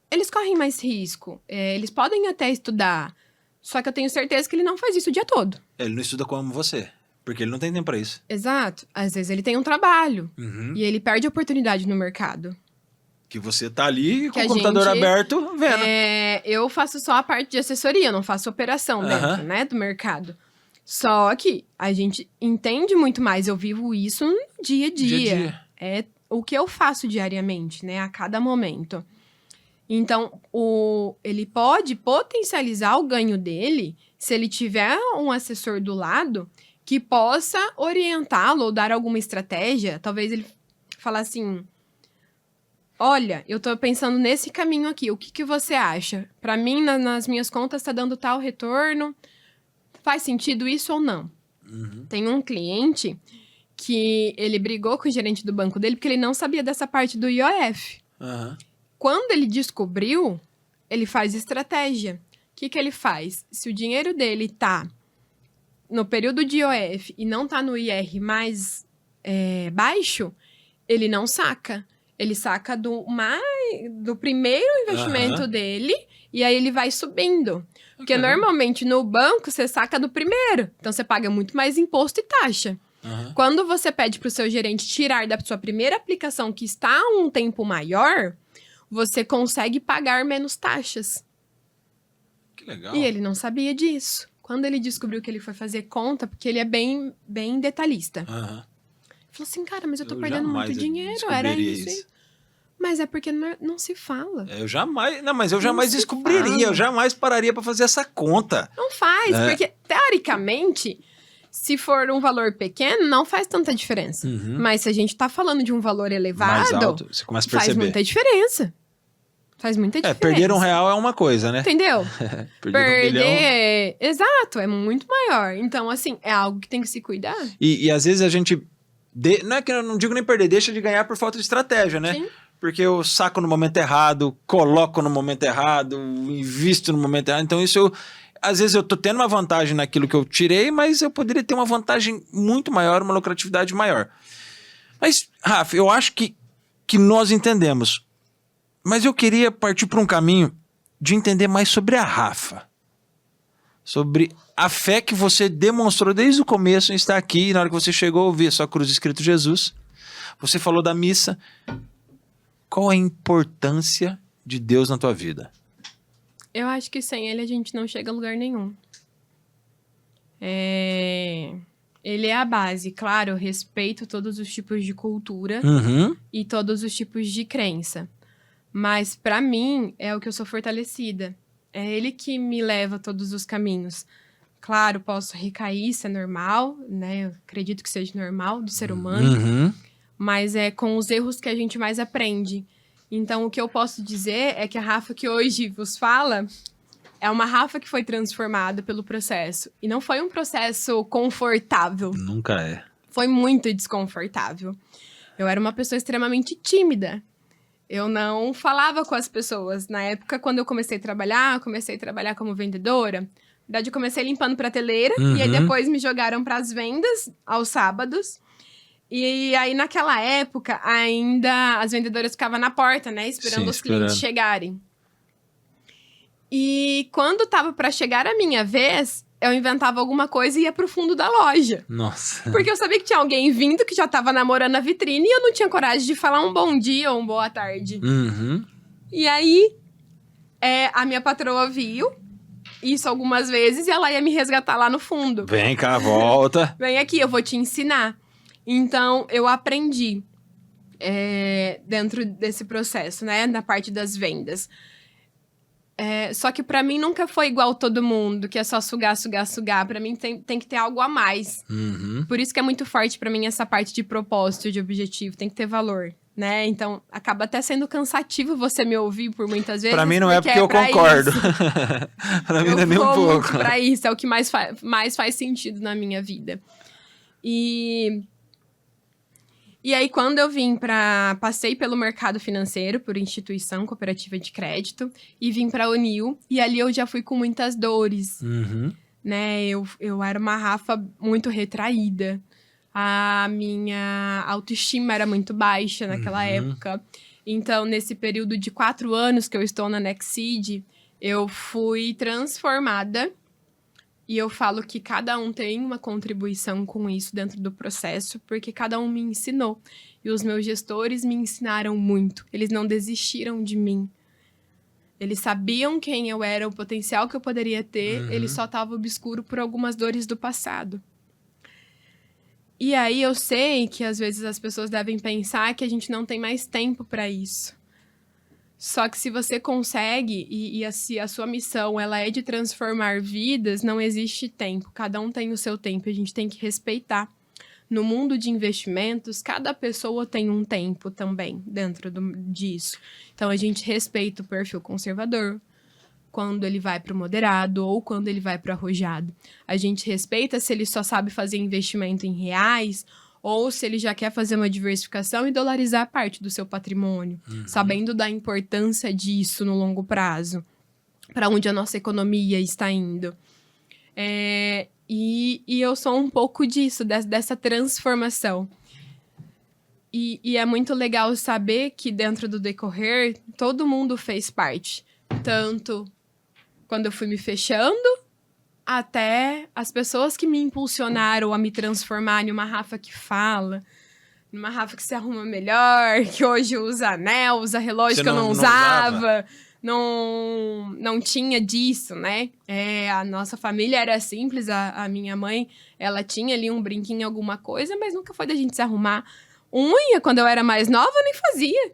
Eles correm mais risco. Eles podem até estudar. Só que eu tenho certeza que ele não faz isso o dia todo. Ele não estuda como você. Porque ele não tem tempo pra isso. Exato. Às vezes ele tem um trabalho. E ele perde a oportunidade no mercado. Que você tá ali com o computador aberto, vendo. Eu faço só a parte de assessoria, eu não faço operação dentro, né, do mercado. Só que a gente entende muito mais. Eu vivo isso no dia a dia. É o que eu faço diariamente, né, a cada momento. Então, ele pode potencializar o ganho dele se ele tiver um assessor do lado que possa orientá-lo ou dar alguma estratégia. Talvez ele fale assim, olha, eu tô pensando nesse caminho aqui, o que você acha? Para mim, nas minhas contas, tá dando tal retorno. Faz sentido isso ou não? Tem um cliente que ele brigou com o gerente do banco dele porque ele não sabia dessa parte do IOF. Quando ele descobriu, ele faz estratégia. O que ele faz? Se o dinheiro dele tá no período de IOF e não tá no IR mais baixo, ele não saca. Ele saca do primeiro investimento dele e aí ele vai subindo. Porque normalmente no banco você saca do primeiro. Então você paga muito mais imposto e taxa. Quando você pede para o seu gerente tirar da sua primeira aplicação que está um tempo maior, você consegue pagar menos taxas. Que legal. E ele não sabia disso. Quando ele descobriu que ele foi fazer conta, porque ele é bem, bem detalhista. Ele falou assim, cara, mas eu tô perdendo muito dinheiro. Era isso. Mas é porque não se fala. Eu jamais descobriria. Eu jamais pararia para fazer essa conta. Não faz, porque teoricamente, Se for um valor pequeno, não faz tanta diferença. Uhum. Mas se a gente tá falando de um valor elevado, Mais alto, você começa a faz perceber. muita diferença. Faz muita diferença. Perder R$1 é uma coisa, né? Entendeu? Perder 1 milhão... Exato, é muito maior. Então, assim, é algo que tem que se cuidar. E às vezes a gente... Não é que eu não digo nem perder, deixa de ganhar por falta de estratégia, né? Sim. Porque eu saco no momento errado, coloco no momento errado, invisto no momento errado. Então isso às vezes eu tô tendo uma vantagem naquilo que eu tirei, mas eu poderia ter uma vantagem muito maior, uma lucratividade maior. Mas, Rafa, eu acho que nós entendemos. Mas eu queria partir para um caminho de entender mais sobre a Rafa. Sobre a fé que você demonstrou desde o começo em estar aqui, na hora que você chegou a ouvir a sua cruz escrito Jesus. Você falou da missa. Qual a importância de Deus na tua vida? Eu acho que sem ele a gente não chega a lugar nenhum. Ele é a base. Claro, eu respeito todos os tipos de cultura e todos os tipos de crença. Mas, pra mim, é o que eu sou fortalecida. É ele que me leva a todos os caminhos. Claro, posso recair, isso é normal, né? Eu acredito que seja normal do ser humano. Mas é com os erros que a gente mais aprende. Então, o que eu posso dizer é que a Rafa que hoje vos fala é uma Rafa que foi transformada pelo processo. E não foi um processo confortável. Nunca é. Foi muito desconfortável. Eu era uma pessoa extremamente tímida. Eu não falava com as pessoas. Na época, quando eu comecei a trabalhar como vendedora. Na verdade, eu comecei limpando prateleira. E aí, depois me jogaram para as vendas aos sábados. E aí, naquela época, ainda as vendedoras ficavam na porta, né? Esperando os clientes chegarem. E quando tava para chegar a minha vez, eu inventava alguma coisa e ia pro fundo da loja. Nossa. Porque eu sabia que tinha alguém vindo que já tava namorando a vitrine e eu não tinha coragem de falar um bom dia ou uma boa tarde. E aí, a minha patroa viu isso algumas vezes e ela ia me resgatar lá no fundo. Vem cá, volta. Vem aqui, eu vou te ensinar. Então, eu aprendi dentro desse processo, né? Na parte das vendas. Só que pra mim nunca foi igual todo mundo, que é só sugar, sugar, sugar. Pra mim tem que ter algo a mais. Por isso que é muito forte pra mim essa parte de propósito, de objetivo. Tem que ter valor, né? Então, acaba até sendo cansativo você me ouvir por muitas vezes. Pra mim não é porque eu concordo. Pra mim não é nem um pouco. Muito pra isso, é o que mais faz sentido na minha vida. E aí, quando eu passei pelo mercado financeiro, por instituição cooperativa de crédito, e vim pra Unil, e ali eu já fui com muitas dores, né? Eu era uma Rafa muito retraída, a minha autoestima era muito baixa naquela época. Então, nesse período de 4 anos que eu estou na Nexceed, eu fui transformada. E eu falo que cada um tem uma contribuição com isso dentro do processo, porque cada um me ensinou. E os meus gestores me ensinaram muito. Eles não desistiram de mim. Eles sabiam quem eu era, o potencial que eu poderia ter. Ele só estava obscuro por algumas dores do passado. E aí eu sei que às vezes as pessoas devem pensar que a gente não tem mais tempo para isso. Só que se você consegue, se a sua missão ela é de transformar vidas, não existe tempo. Cada um tem o seu tempo, a gente tem que respeitar. No mundo de investimentos, cada pessoa tem um tempo também dentro disso. Então, a gente respeita o perfil conservador, quando ele vai para o moderado ou quando ele vai para o arrojado. A gente respeita se ele só sabe fazer investimento em reais ou se ele já quer fazer uma diversificação e dolarizar parte do seu patrimônio, sabendo da importância disso no longo prazo, para onde a nossa economia está indo. E eu sou um pouco disso, dessa transformação. E é muito legal saber que dentro do decorrer, todo mundo fez parte. Tanto quando eu fui me fechando, até as pessoas que me impulsionaram a me transformar numa Rafa que fala, numa Rafa que se arruma melhor, que hoje usa anel, usa relógio que eu não usava. Não tinha disso, né? A nossa família era simples, a minha mãe, ela tinha ali um brinquinho, alguma coisa, mas nunca foi da gente se arrumar. Unha, quando eu era mais nova, eu nem fazia.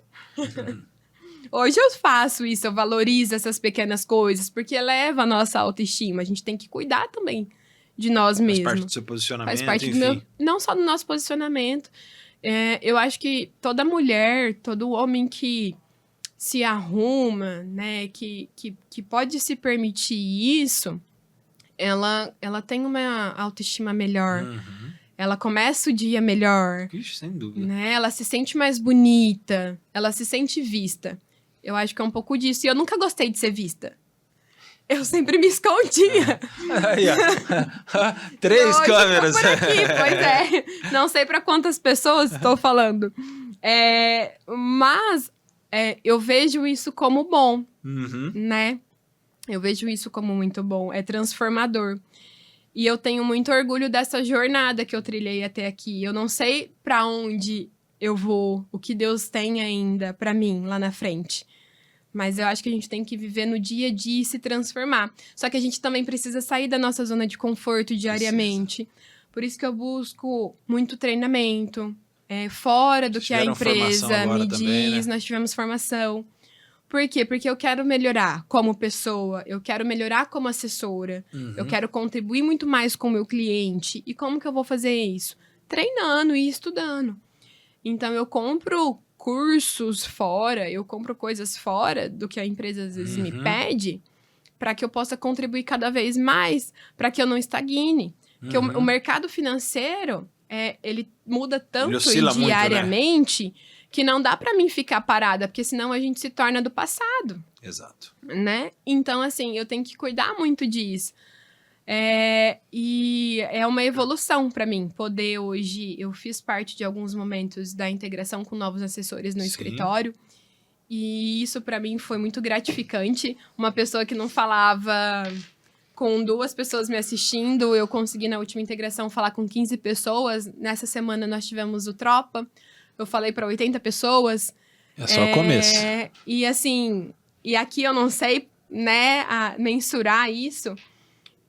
Hoje eu faço isso, eu valorizo essas pequenas coisas, porque eleva a nossa autoestima. A gente tem que cuidar também de nós Faz mesmos. parte do seu posicionamento, Faz parte enfim. do meu... Não só do nosso posicionamento. Eu acho que toda mulher, todo homem que se arruma, né? Que pode se permitir isso, ela tem uma autoestima melhor. Uhum. Ela começa o dia melhor. Ixi, sem dúvida. Né? Ela se sente mais bonita. Ela se sente vista. Eu acho que é um pouco disso. E eu nunca gostei de ser vista. Eu sempre me escondia. Aí, ó. 3 Hoje câmeras. tô por aqui, pois é. Não sei pra quantas pessoas estou falando. Mas eu vejo isso como bom, Uhum. né? Eu vejo isso como muito bom. É transformador. E eu tenho muito orgulho dessa jornada que eu trilhei até aqui. Eu não sei pra onde eu vou, o que Deus tem ainda pra mim lá na frente. Mas eu acho que a gente tem que viver no dia a dia e se transformar. Só que a gente também precisa sair da nossa zona de conforto diariamente. Por isso que eu busco muito treinamento, fora do que a Tiveram formação empresa agora me também, diz. né? Nós tivemos formação. Por quê? Porque eu quero melhorar como pessoa, eu quero melhorar como assessora, eu quero contribuir muito mais com o meu cliente. E como que eu vou fazer isso? Treinando e estudando. Então, eu compro cursos fora, eu compro coisas fora do que a empresa às vezes me pede, para que eu possa contribuir cada vez mais, para que eu não estagne. Porque o mercado financeiro, ele muda tanto oscila muito, né? diariamente que não dá para mim ficar parada, porque senão a gente se torna do passado, Exato. né? Então, assim, eu tenho que cuidar muito disso. E é uma evolução para mim poder hoje. Eu fiz parte de alguns momentos da integração com novos assessores no escritório. E isso para mim foi muito gratificante. Uma pessoa que não falava com 2 pessoas me assistindo, eu consegui na última integração falar com 15 pessoas. Nessa semana nós tivemos o Tropa. Eu falei para 80 pessoas. É só o começo. E assim, e aqui eu não sei, né, mensurar isso.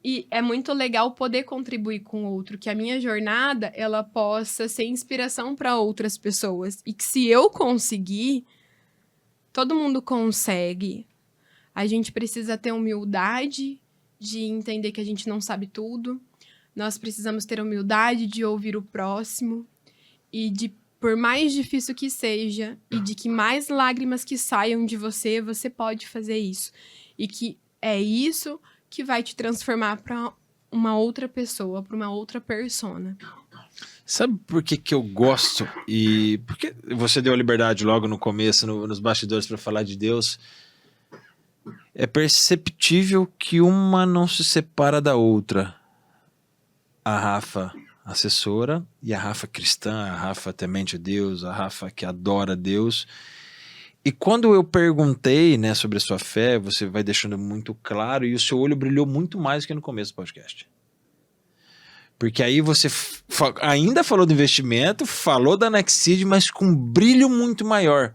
E é muito legal poder contribuir com o outro, que a minha jornada, ela possa ser inspiração para outras pessoas. E que se eu conseguir, todo mundo consegue. A gente precisa ter humildade de entender que a gente não sabe tudo. Nós precisamos ter humildade de ouvir o próximo. E de, por mais difícil que seja, e de que mais lágrimas que saiam de você, você pode fazer isso. E que é isso que vai te transformar para uma outra pessoa, para uma outra persona. Sabe por que eu gosto? E porque você deu a liberdade logo no começo, nos bastidores, para falar de Deus. É perceptível que uma não se separa da outra. A Rafa assessora e a Rafa cristã, a Rafa temente a Deus, a Rafa que adora Deus. E quando eu perguntei, né, sobre a sua fé, você vai deixando muito claro e o seu olho brilhou muito mais do que no começo do podcast. Porque aí você ainda falou do investimento, falou da Nextseed, mas com um brilho muito maior.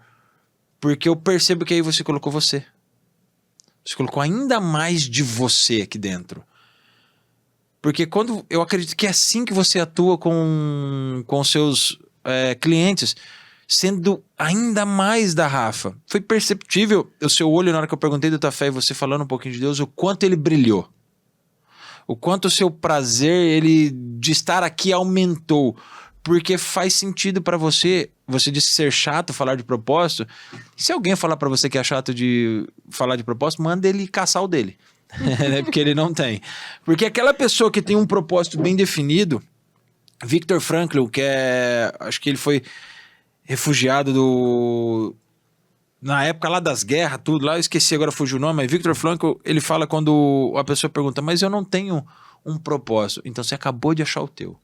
Porque eu percebo que aí você colocou você. Você colocou ainda mais de você aqui dentro. Porque quando eu acredito que é assim que você atua com os seus clientes, sendo ainda mais da Rafa. Foi perceptível o seu olho na hora que eu perguntei da tua fé e você falando um pouquinho de Deus, o quanto ele brilhou. O quanto o seu prazer de estar aqui aumentou. Porque faz sentido pra você. Você disse ser chato, falar de propósito. Se alguém falar pra você que é chato de falar de propósito, manda ele caçar o dele. Porque ele não tem. Porque aquela pessoa que tem um propósito bem definido, Viktor Frankl, que acho que ele foi refugiado na época lá das guerras, tudo lá, eu esqueci, agora fugiu o nome, mas Viktor Frankl, ele fala quando a pessoa pergunta, mas eu não tenho um propósito. Então você acabou de achar o teu.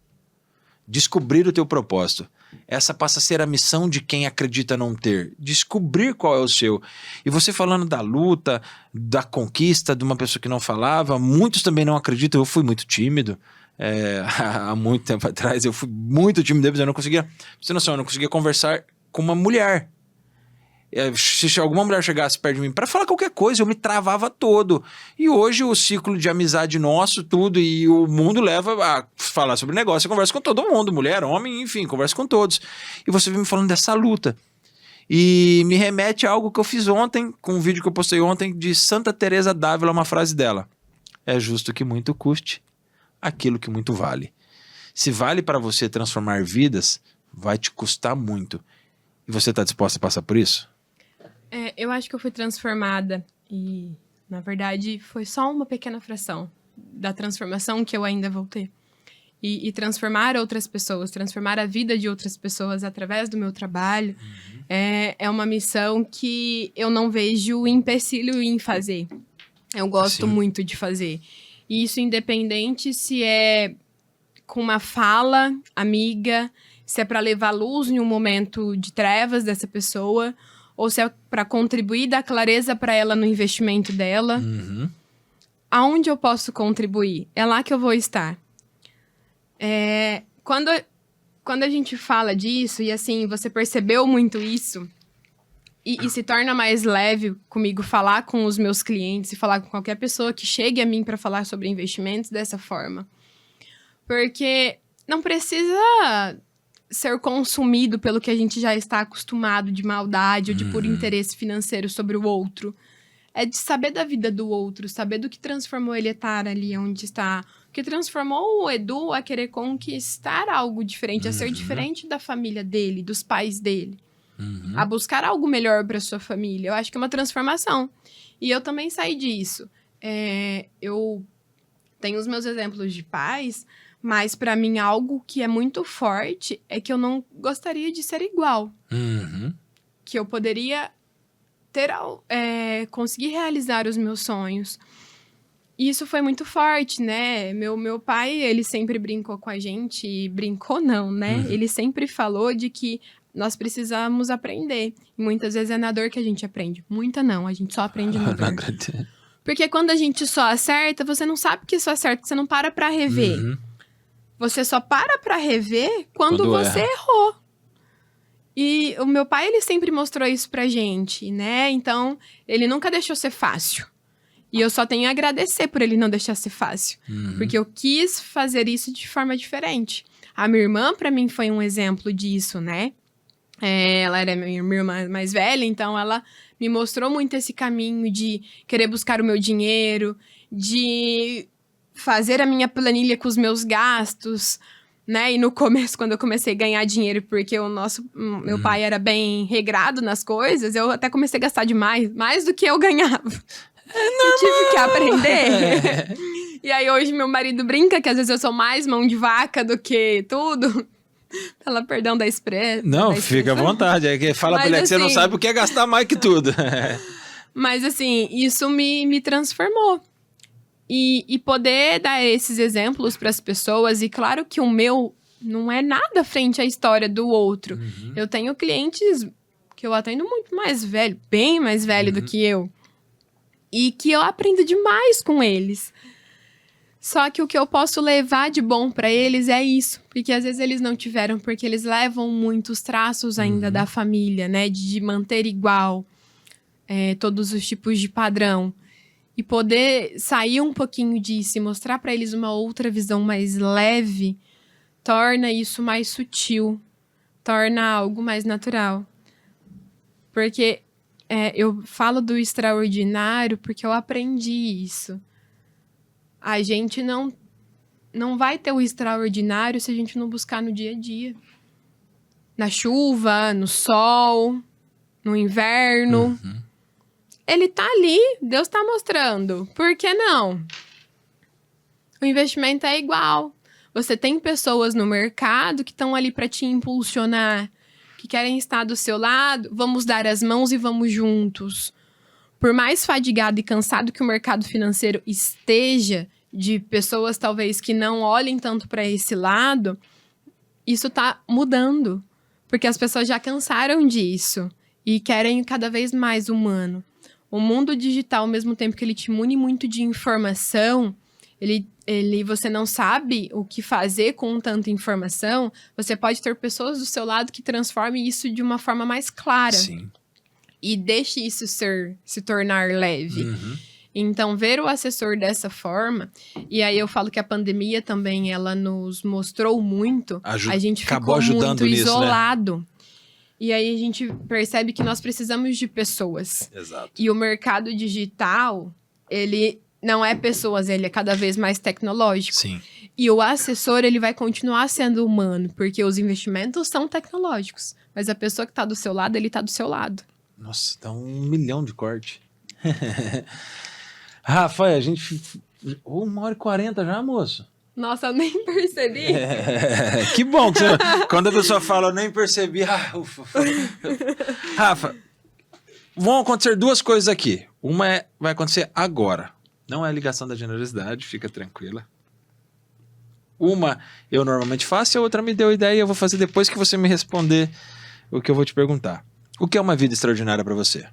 Descobrir o teu propósito. Essa passa a ser a missão de quem acredita não ter. Descobrir qual é o seu. E você falando da luta, da conquista de uma pessoa que não falava, muitos também não acreditam, eu fui muito tímido. Há muito tempo atrás eu fui muito tímido, eu não conseguia, você não sabe, eu não conseguia conversar com uma mulher. Se alguma mulher chegasse perto de mim para falar qualquer coisa, eu me travava todo. E hoje o ciclo de amizade nosso, tudo, e o mundo leva a falar sobre negócio. Eu converso com todo mundo, mulher, homem, enfim, converso com todos. E você vem me falando dessa luta. E me remete a algo que eu fiz ontem, com um vídeo que eu postei ontem, de Santa Teresa d'Ávila, uma frase dela. É justo que muito custe aquilo que muito vale. Se vale para você transformar vidas, vai te custar muito. E você está disposta a passar por isso? Eu acho que eu fui transformada e, na verdade, foi só uma pequena fração da transformação que eu ainda vou ter. E transformar outras pessoas, transformar a vida de outras pessoas através do meu trabalho, é uma missão que eu não vejo empecilho em fazer. Eu gosto muito de fazer. E isso independente se é com uma fala amiga, se é para levar luz em um momento de trevas dessa pessoa, ou se é para contribuir, dar clareza para ela no investimento dela. Aonde eu posso contribuir? É lá que eu vou estar. Quando a gente fala disso, e assim, você percebeu muito isso, e se torna mais leve comigo falar com os meus clientes e falar com qualquer pessoa que chegue a mim para falar sobre investimentos dessa forma. Porque não precisa ser consumido pelo que a gente já está acostumado de maldade ou de puro interesse financeiro sobre o outro. É de saber da vida do outro, saber do que transformou ele estar ali onde está. O que transformou o Edu a querer conquistar algo diferente, a ser diferente da família dele, dos pais dele. A buscar algo melhor para sua família. Eu acho que é uma transformação. E eu também saí disso. Eu tenho os meus exemplos de pais, mas para mim algo que é muito forte é que eu não gostaria de ser igual. Que eu poderia conseguir realizar os meus sonhos. E isso foi muito forte, né? Meu pai, ele sempre brincou com a gente, e brincou não, né? Ele sempre falou de que nós precisamos aprender. E muitas vezes é na dor que a gente aprende. Muita não, a gente só aprende na dor. Porque quando a gente só acerta, você não sabe que só acerta, você não para pra rever. Você só para pra rever quando você errou. E o meu pai, ele sempre mostrou isso pra gente, né? Então, ele nunca deixou ser fácil. E eu só tenho a agradecer por ele não deixar ser fácil. Porque eu quis fazer isso de forma diferente. A minha irmã, pra mim, foi um exemplo disso, né? Ela era minha irmã mais velha, então ela me mostrou muito esse caminho de querer buscar o meu dinheiro, de fazer a minha planilha com os meus gastos, né? E no começo, quando eu comecei a ganhar dinheiro, porque meu pai era bem regrado nas coisas, eu até comecei a gastar demais, mais do que eu ganhava. E tive que aprender. E aí hoje meu marido brinca que às vezes eu sou mais mão de vaca do que tudo. Pela perdão da expressão. Não, fica à vontade. É que fala pra ele que você não sabe o que é gastar mais que tudo. Mas assim, isso me transformou. E poder dar esses exemplos para as pessoas, e claro que o meu não é nada frente à história do outro. Eu tenho clientes que eu atendo muito mais velho, bem mais velho do que eu. E que eu aprendo demais com eles. Só que o que eu posso levar de bom para eles é isso. Porque às vezes eles não tiveram, porque eles levam muitos traços ainda da família, né? De manter igual todos os tipos de padrão. E poder sair um pouquinho disso e mostrar para eles uma outra visão mais leve, torna isso mais sutil. Torna algo mais natural. Porque eu falo do extraordinário porque eu aprendi isso. A gente não vai ter o extraordinário se a gente não buscar no dia a dia. Na chuva, no sol, no inverno. Ele tá ali, Deus tá mostrando. Por que não? O investimento é igual. Você tem pessoas no mercado que estão ali para te impulsionar, que querem estar do seu lado. Vamos dar as mãos e vamos juntos. Por mais fadigado e cansado que o mercado financeiro esteja, de pessoas talvez que não olhem tanto para esse lado, isso tá mudando. Porque as pessoas já cansaram disso e querem cada vez mais humano. O mundo digital, ao mesmo tempo que ele te mune muito de informação, você não sabe o que fazer com tanta informação, você pode ter pessoas do seu lado que transformem isso de uma forma mais clara. Sim. E deixe isso se tornar leve. Então, ver o assessor dessa forma, e aí eu falo que a pandemia também, ela nos mostrou muito, a gente ficou muito isolado. Né? E aí a gente percebe que nós precisamos de pessoas. Exato. E o mercado digital, ele não é pessoas, ele é cada vez mais tecnológico. Sim. E o assessor, ele vai continuar sendo humano, porque os investimentos são tecnológicos. Mas a pessoa que tá do seu lado, ele tá do seu lado. Nossa, dá 1 milhão de corte. Rafa, a gente... 1h40 já, moço? Nossa, eu nem percebi. Que bom que você... Quando a pessoa fala, eu nem percebi. Ufa. Rafa, vão acontecer 2 coisas aqui. Uma vai acontecer agora. Não é ligação da generosidade, fica tranquila. Uma eu normalmente faço e a outra me deu ideia e eu vou fazer depois que você me responder o que eu vou te perguntar. O que é uma vida extraordinária para você?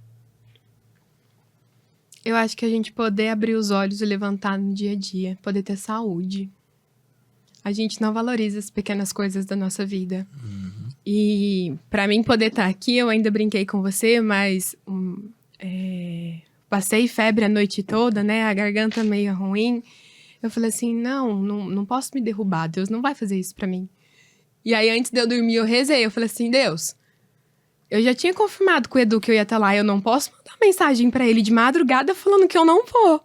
Eu acho que a gente poder abrir os olhos e levantar no dia a dia, poder ter saúde. A gente não valoriza as pequenas coisas da nossa vida. E para mim poder estar aqui, eu ainda brinquei com você, mas passei febre a noite toda, né? A garganta meio ruim. Eu falei assim, não posso me derrubar, Deus não vai fazer isso pra mim. E aí, antes de eu dormir, eu rezei, eu falei assim, Deus, eu já tinha confirmado com o Edu que eu ia estar lá, eu não posso mandar mensagem pra ele de madrugada falando que eu não vou.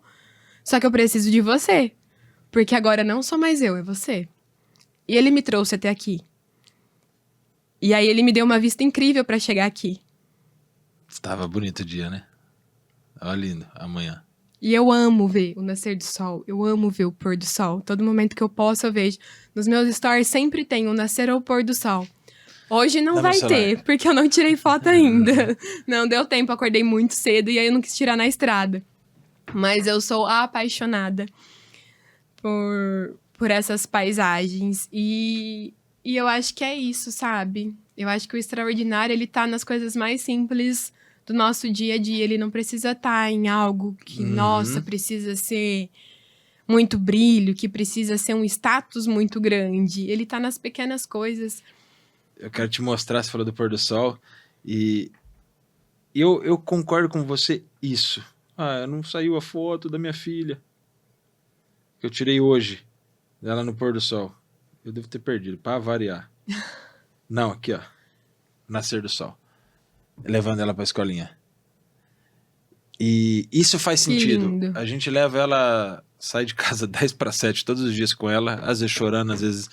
Só que eu preciso de você, porque agora não sou mais eu, é você. E ele me trouxe até aqui. E aí, ele me deu uma vista incrível pra chegar aqui. Tava bonito o dia, né? Olha lindo, amanhã. E eu amo ver o nascer do sol, eu amo ver o pôr do sol. Todo momento que eu posso, eu vejo. Nos meus stories sempre tem o nascer ou o pôr do sol. Hoje não vai ter, porque eu não tirei foto ainda. Não deu tempo, acordei muito cedo e aí eu não quis tirar na estrada. Mas eu sou apaixonada por essas paisagens. E eu acho que é isso, sabe? Eu acho que o extraordinário, ele tá nas coisas mais simples do nosso dia a dia. Ele não precisa estar em algo que, nossa, precisa ser muito brilho, que precisa ser um status muito grande. Ele tá nas pequenas coisas. Eu quero te mostrar, você falou do pôr do sol, e eu concordo com você isso. Não saiu a foto da minha filha, que eu tirei hoje, dela no pôr do sol. Eu devo ter perdido, para variar. Não, aqui, ó. Nascer do sol. Levando ela pra escolinha. E isso faz sentido. Lindo. A gente leva ela, sai de casa 10:50 todos os dias com ela, às vezes chorando, às vezes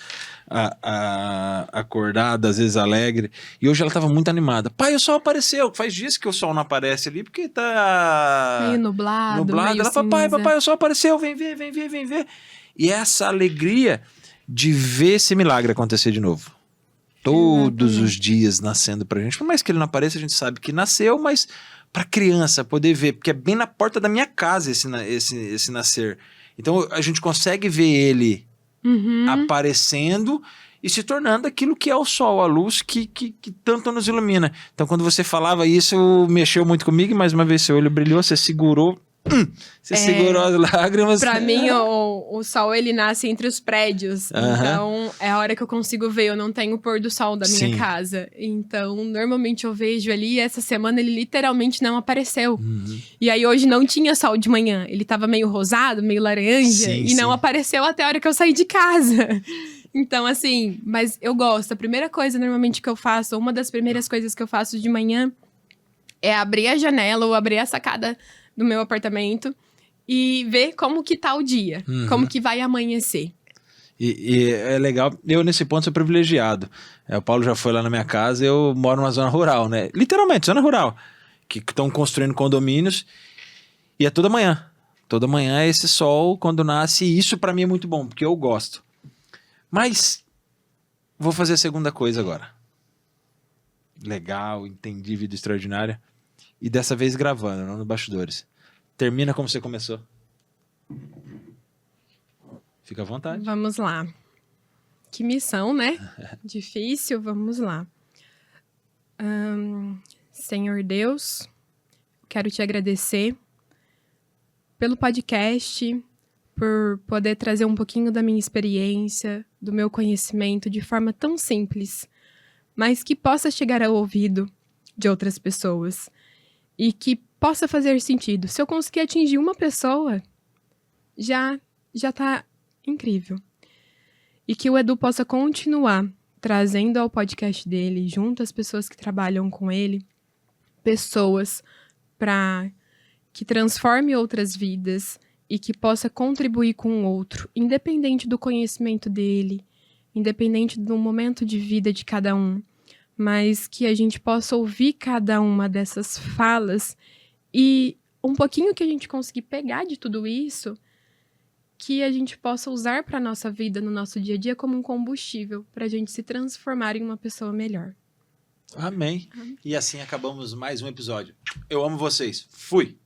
acordada, às vezes alegre. E hoje ela tava muito animada. Pai, o sol apareceu. Faz dias que o sol não aparece ali, porque tá... Meio nublado, meio Ela fala, cinza. papai, o sol apareceu, vem ver. E essa alegria de ver esse milagre acontecer de novo. Todos os dias nascendo pra gente. Por mais que ele não apareça, a gente sabe que nasceu, mas pra criança poder ver, porque é bem na porta da minha casa esse nascer. Então a gente consegue ver ele aparecendo e se tornando aquilo que é o sol, a luz que tanto nos ilumina. Então quando você falava isso, mexeu muito comigo, e mais uma vez seu olho brilhou, você segurou. Você segurou as lágrimas. Pra mim, o sol, ele nasce entre os prédios. Então, é a hora que eu consigo ver. Eu não tenho o pôr do sol da minha casa. Então, normalmente eu vejo ali. Essa semana, ele literalmente não apareceu. E aí, hoje não tinha sol de manhã. Ele tava meio rosado, meio laranja. Não apareceu até a hora que eu saí de casa. Então, assim, mas eu gosto. A primeira coisa, normalmente, que eu faço, uma das primeiras coisas que eu faço de manhã é abrir a janela ou abrir a sacada do meu apartamento e ver como que tá o dia, como que vai amanhecer. E é legal, eu nesse ponto sou privilegiado. O Paulo já foi lá na minha casa, eu moro numa zona rural, né? Literalmente, zona rural. Que estão construindo condomínios e é toda manhã. Toda manhã é esse sol quando nasce e isso pra mim é muito bom, porque eu gosto. Mas vou fazer a segunda coisa agora. Legal, entendi, vida extraordinária. E dessa vez gravando, não no bastidores. Termina como você começou. Fica à vontade. Vamos lá. Que missão, né? Difícil, vamos lá. Senhor Deus, quero te agradecer pelo podcast, por poder trazer um pouquinho da minha experiência, do meu conhecimento de forma tão simples, mas que possa chegar ao ouvido de outras pessoas. E que possa fazer sentido. Se eu conseguir atingir uma pessoa, já tá incrível. E que o Edu possa continuar trazendo ao podcast dele, junto às pessoas que trabalham com ele, pessoas para que transforme outras vidas e que possa contribuir com o outro, independente do conhecimento dele, independente do momento de vida de cada um, mas que a gente possa ouvir cada uma dessas falas e um pouquinho que a gente conseguir pegar de tudo isso, que a gente possa usar para a nossa vida, no nosso dia a dia, como um combustível, para a gente se transformar em uma pessoa melhor. Amém. E assim acabamos mais um episódio. Eu amo vocês. Fui!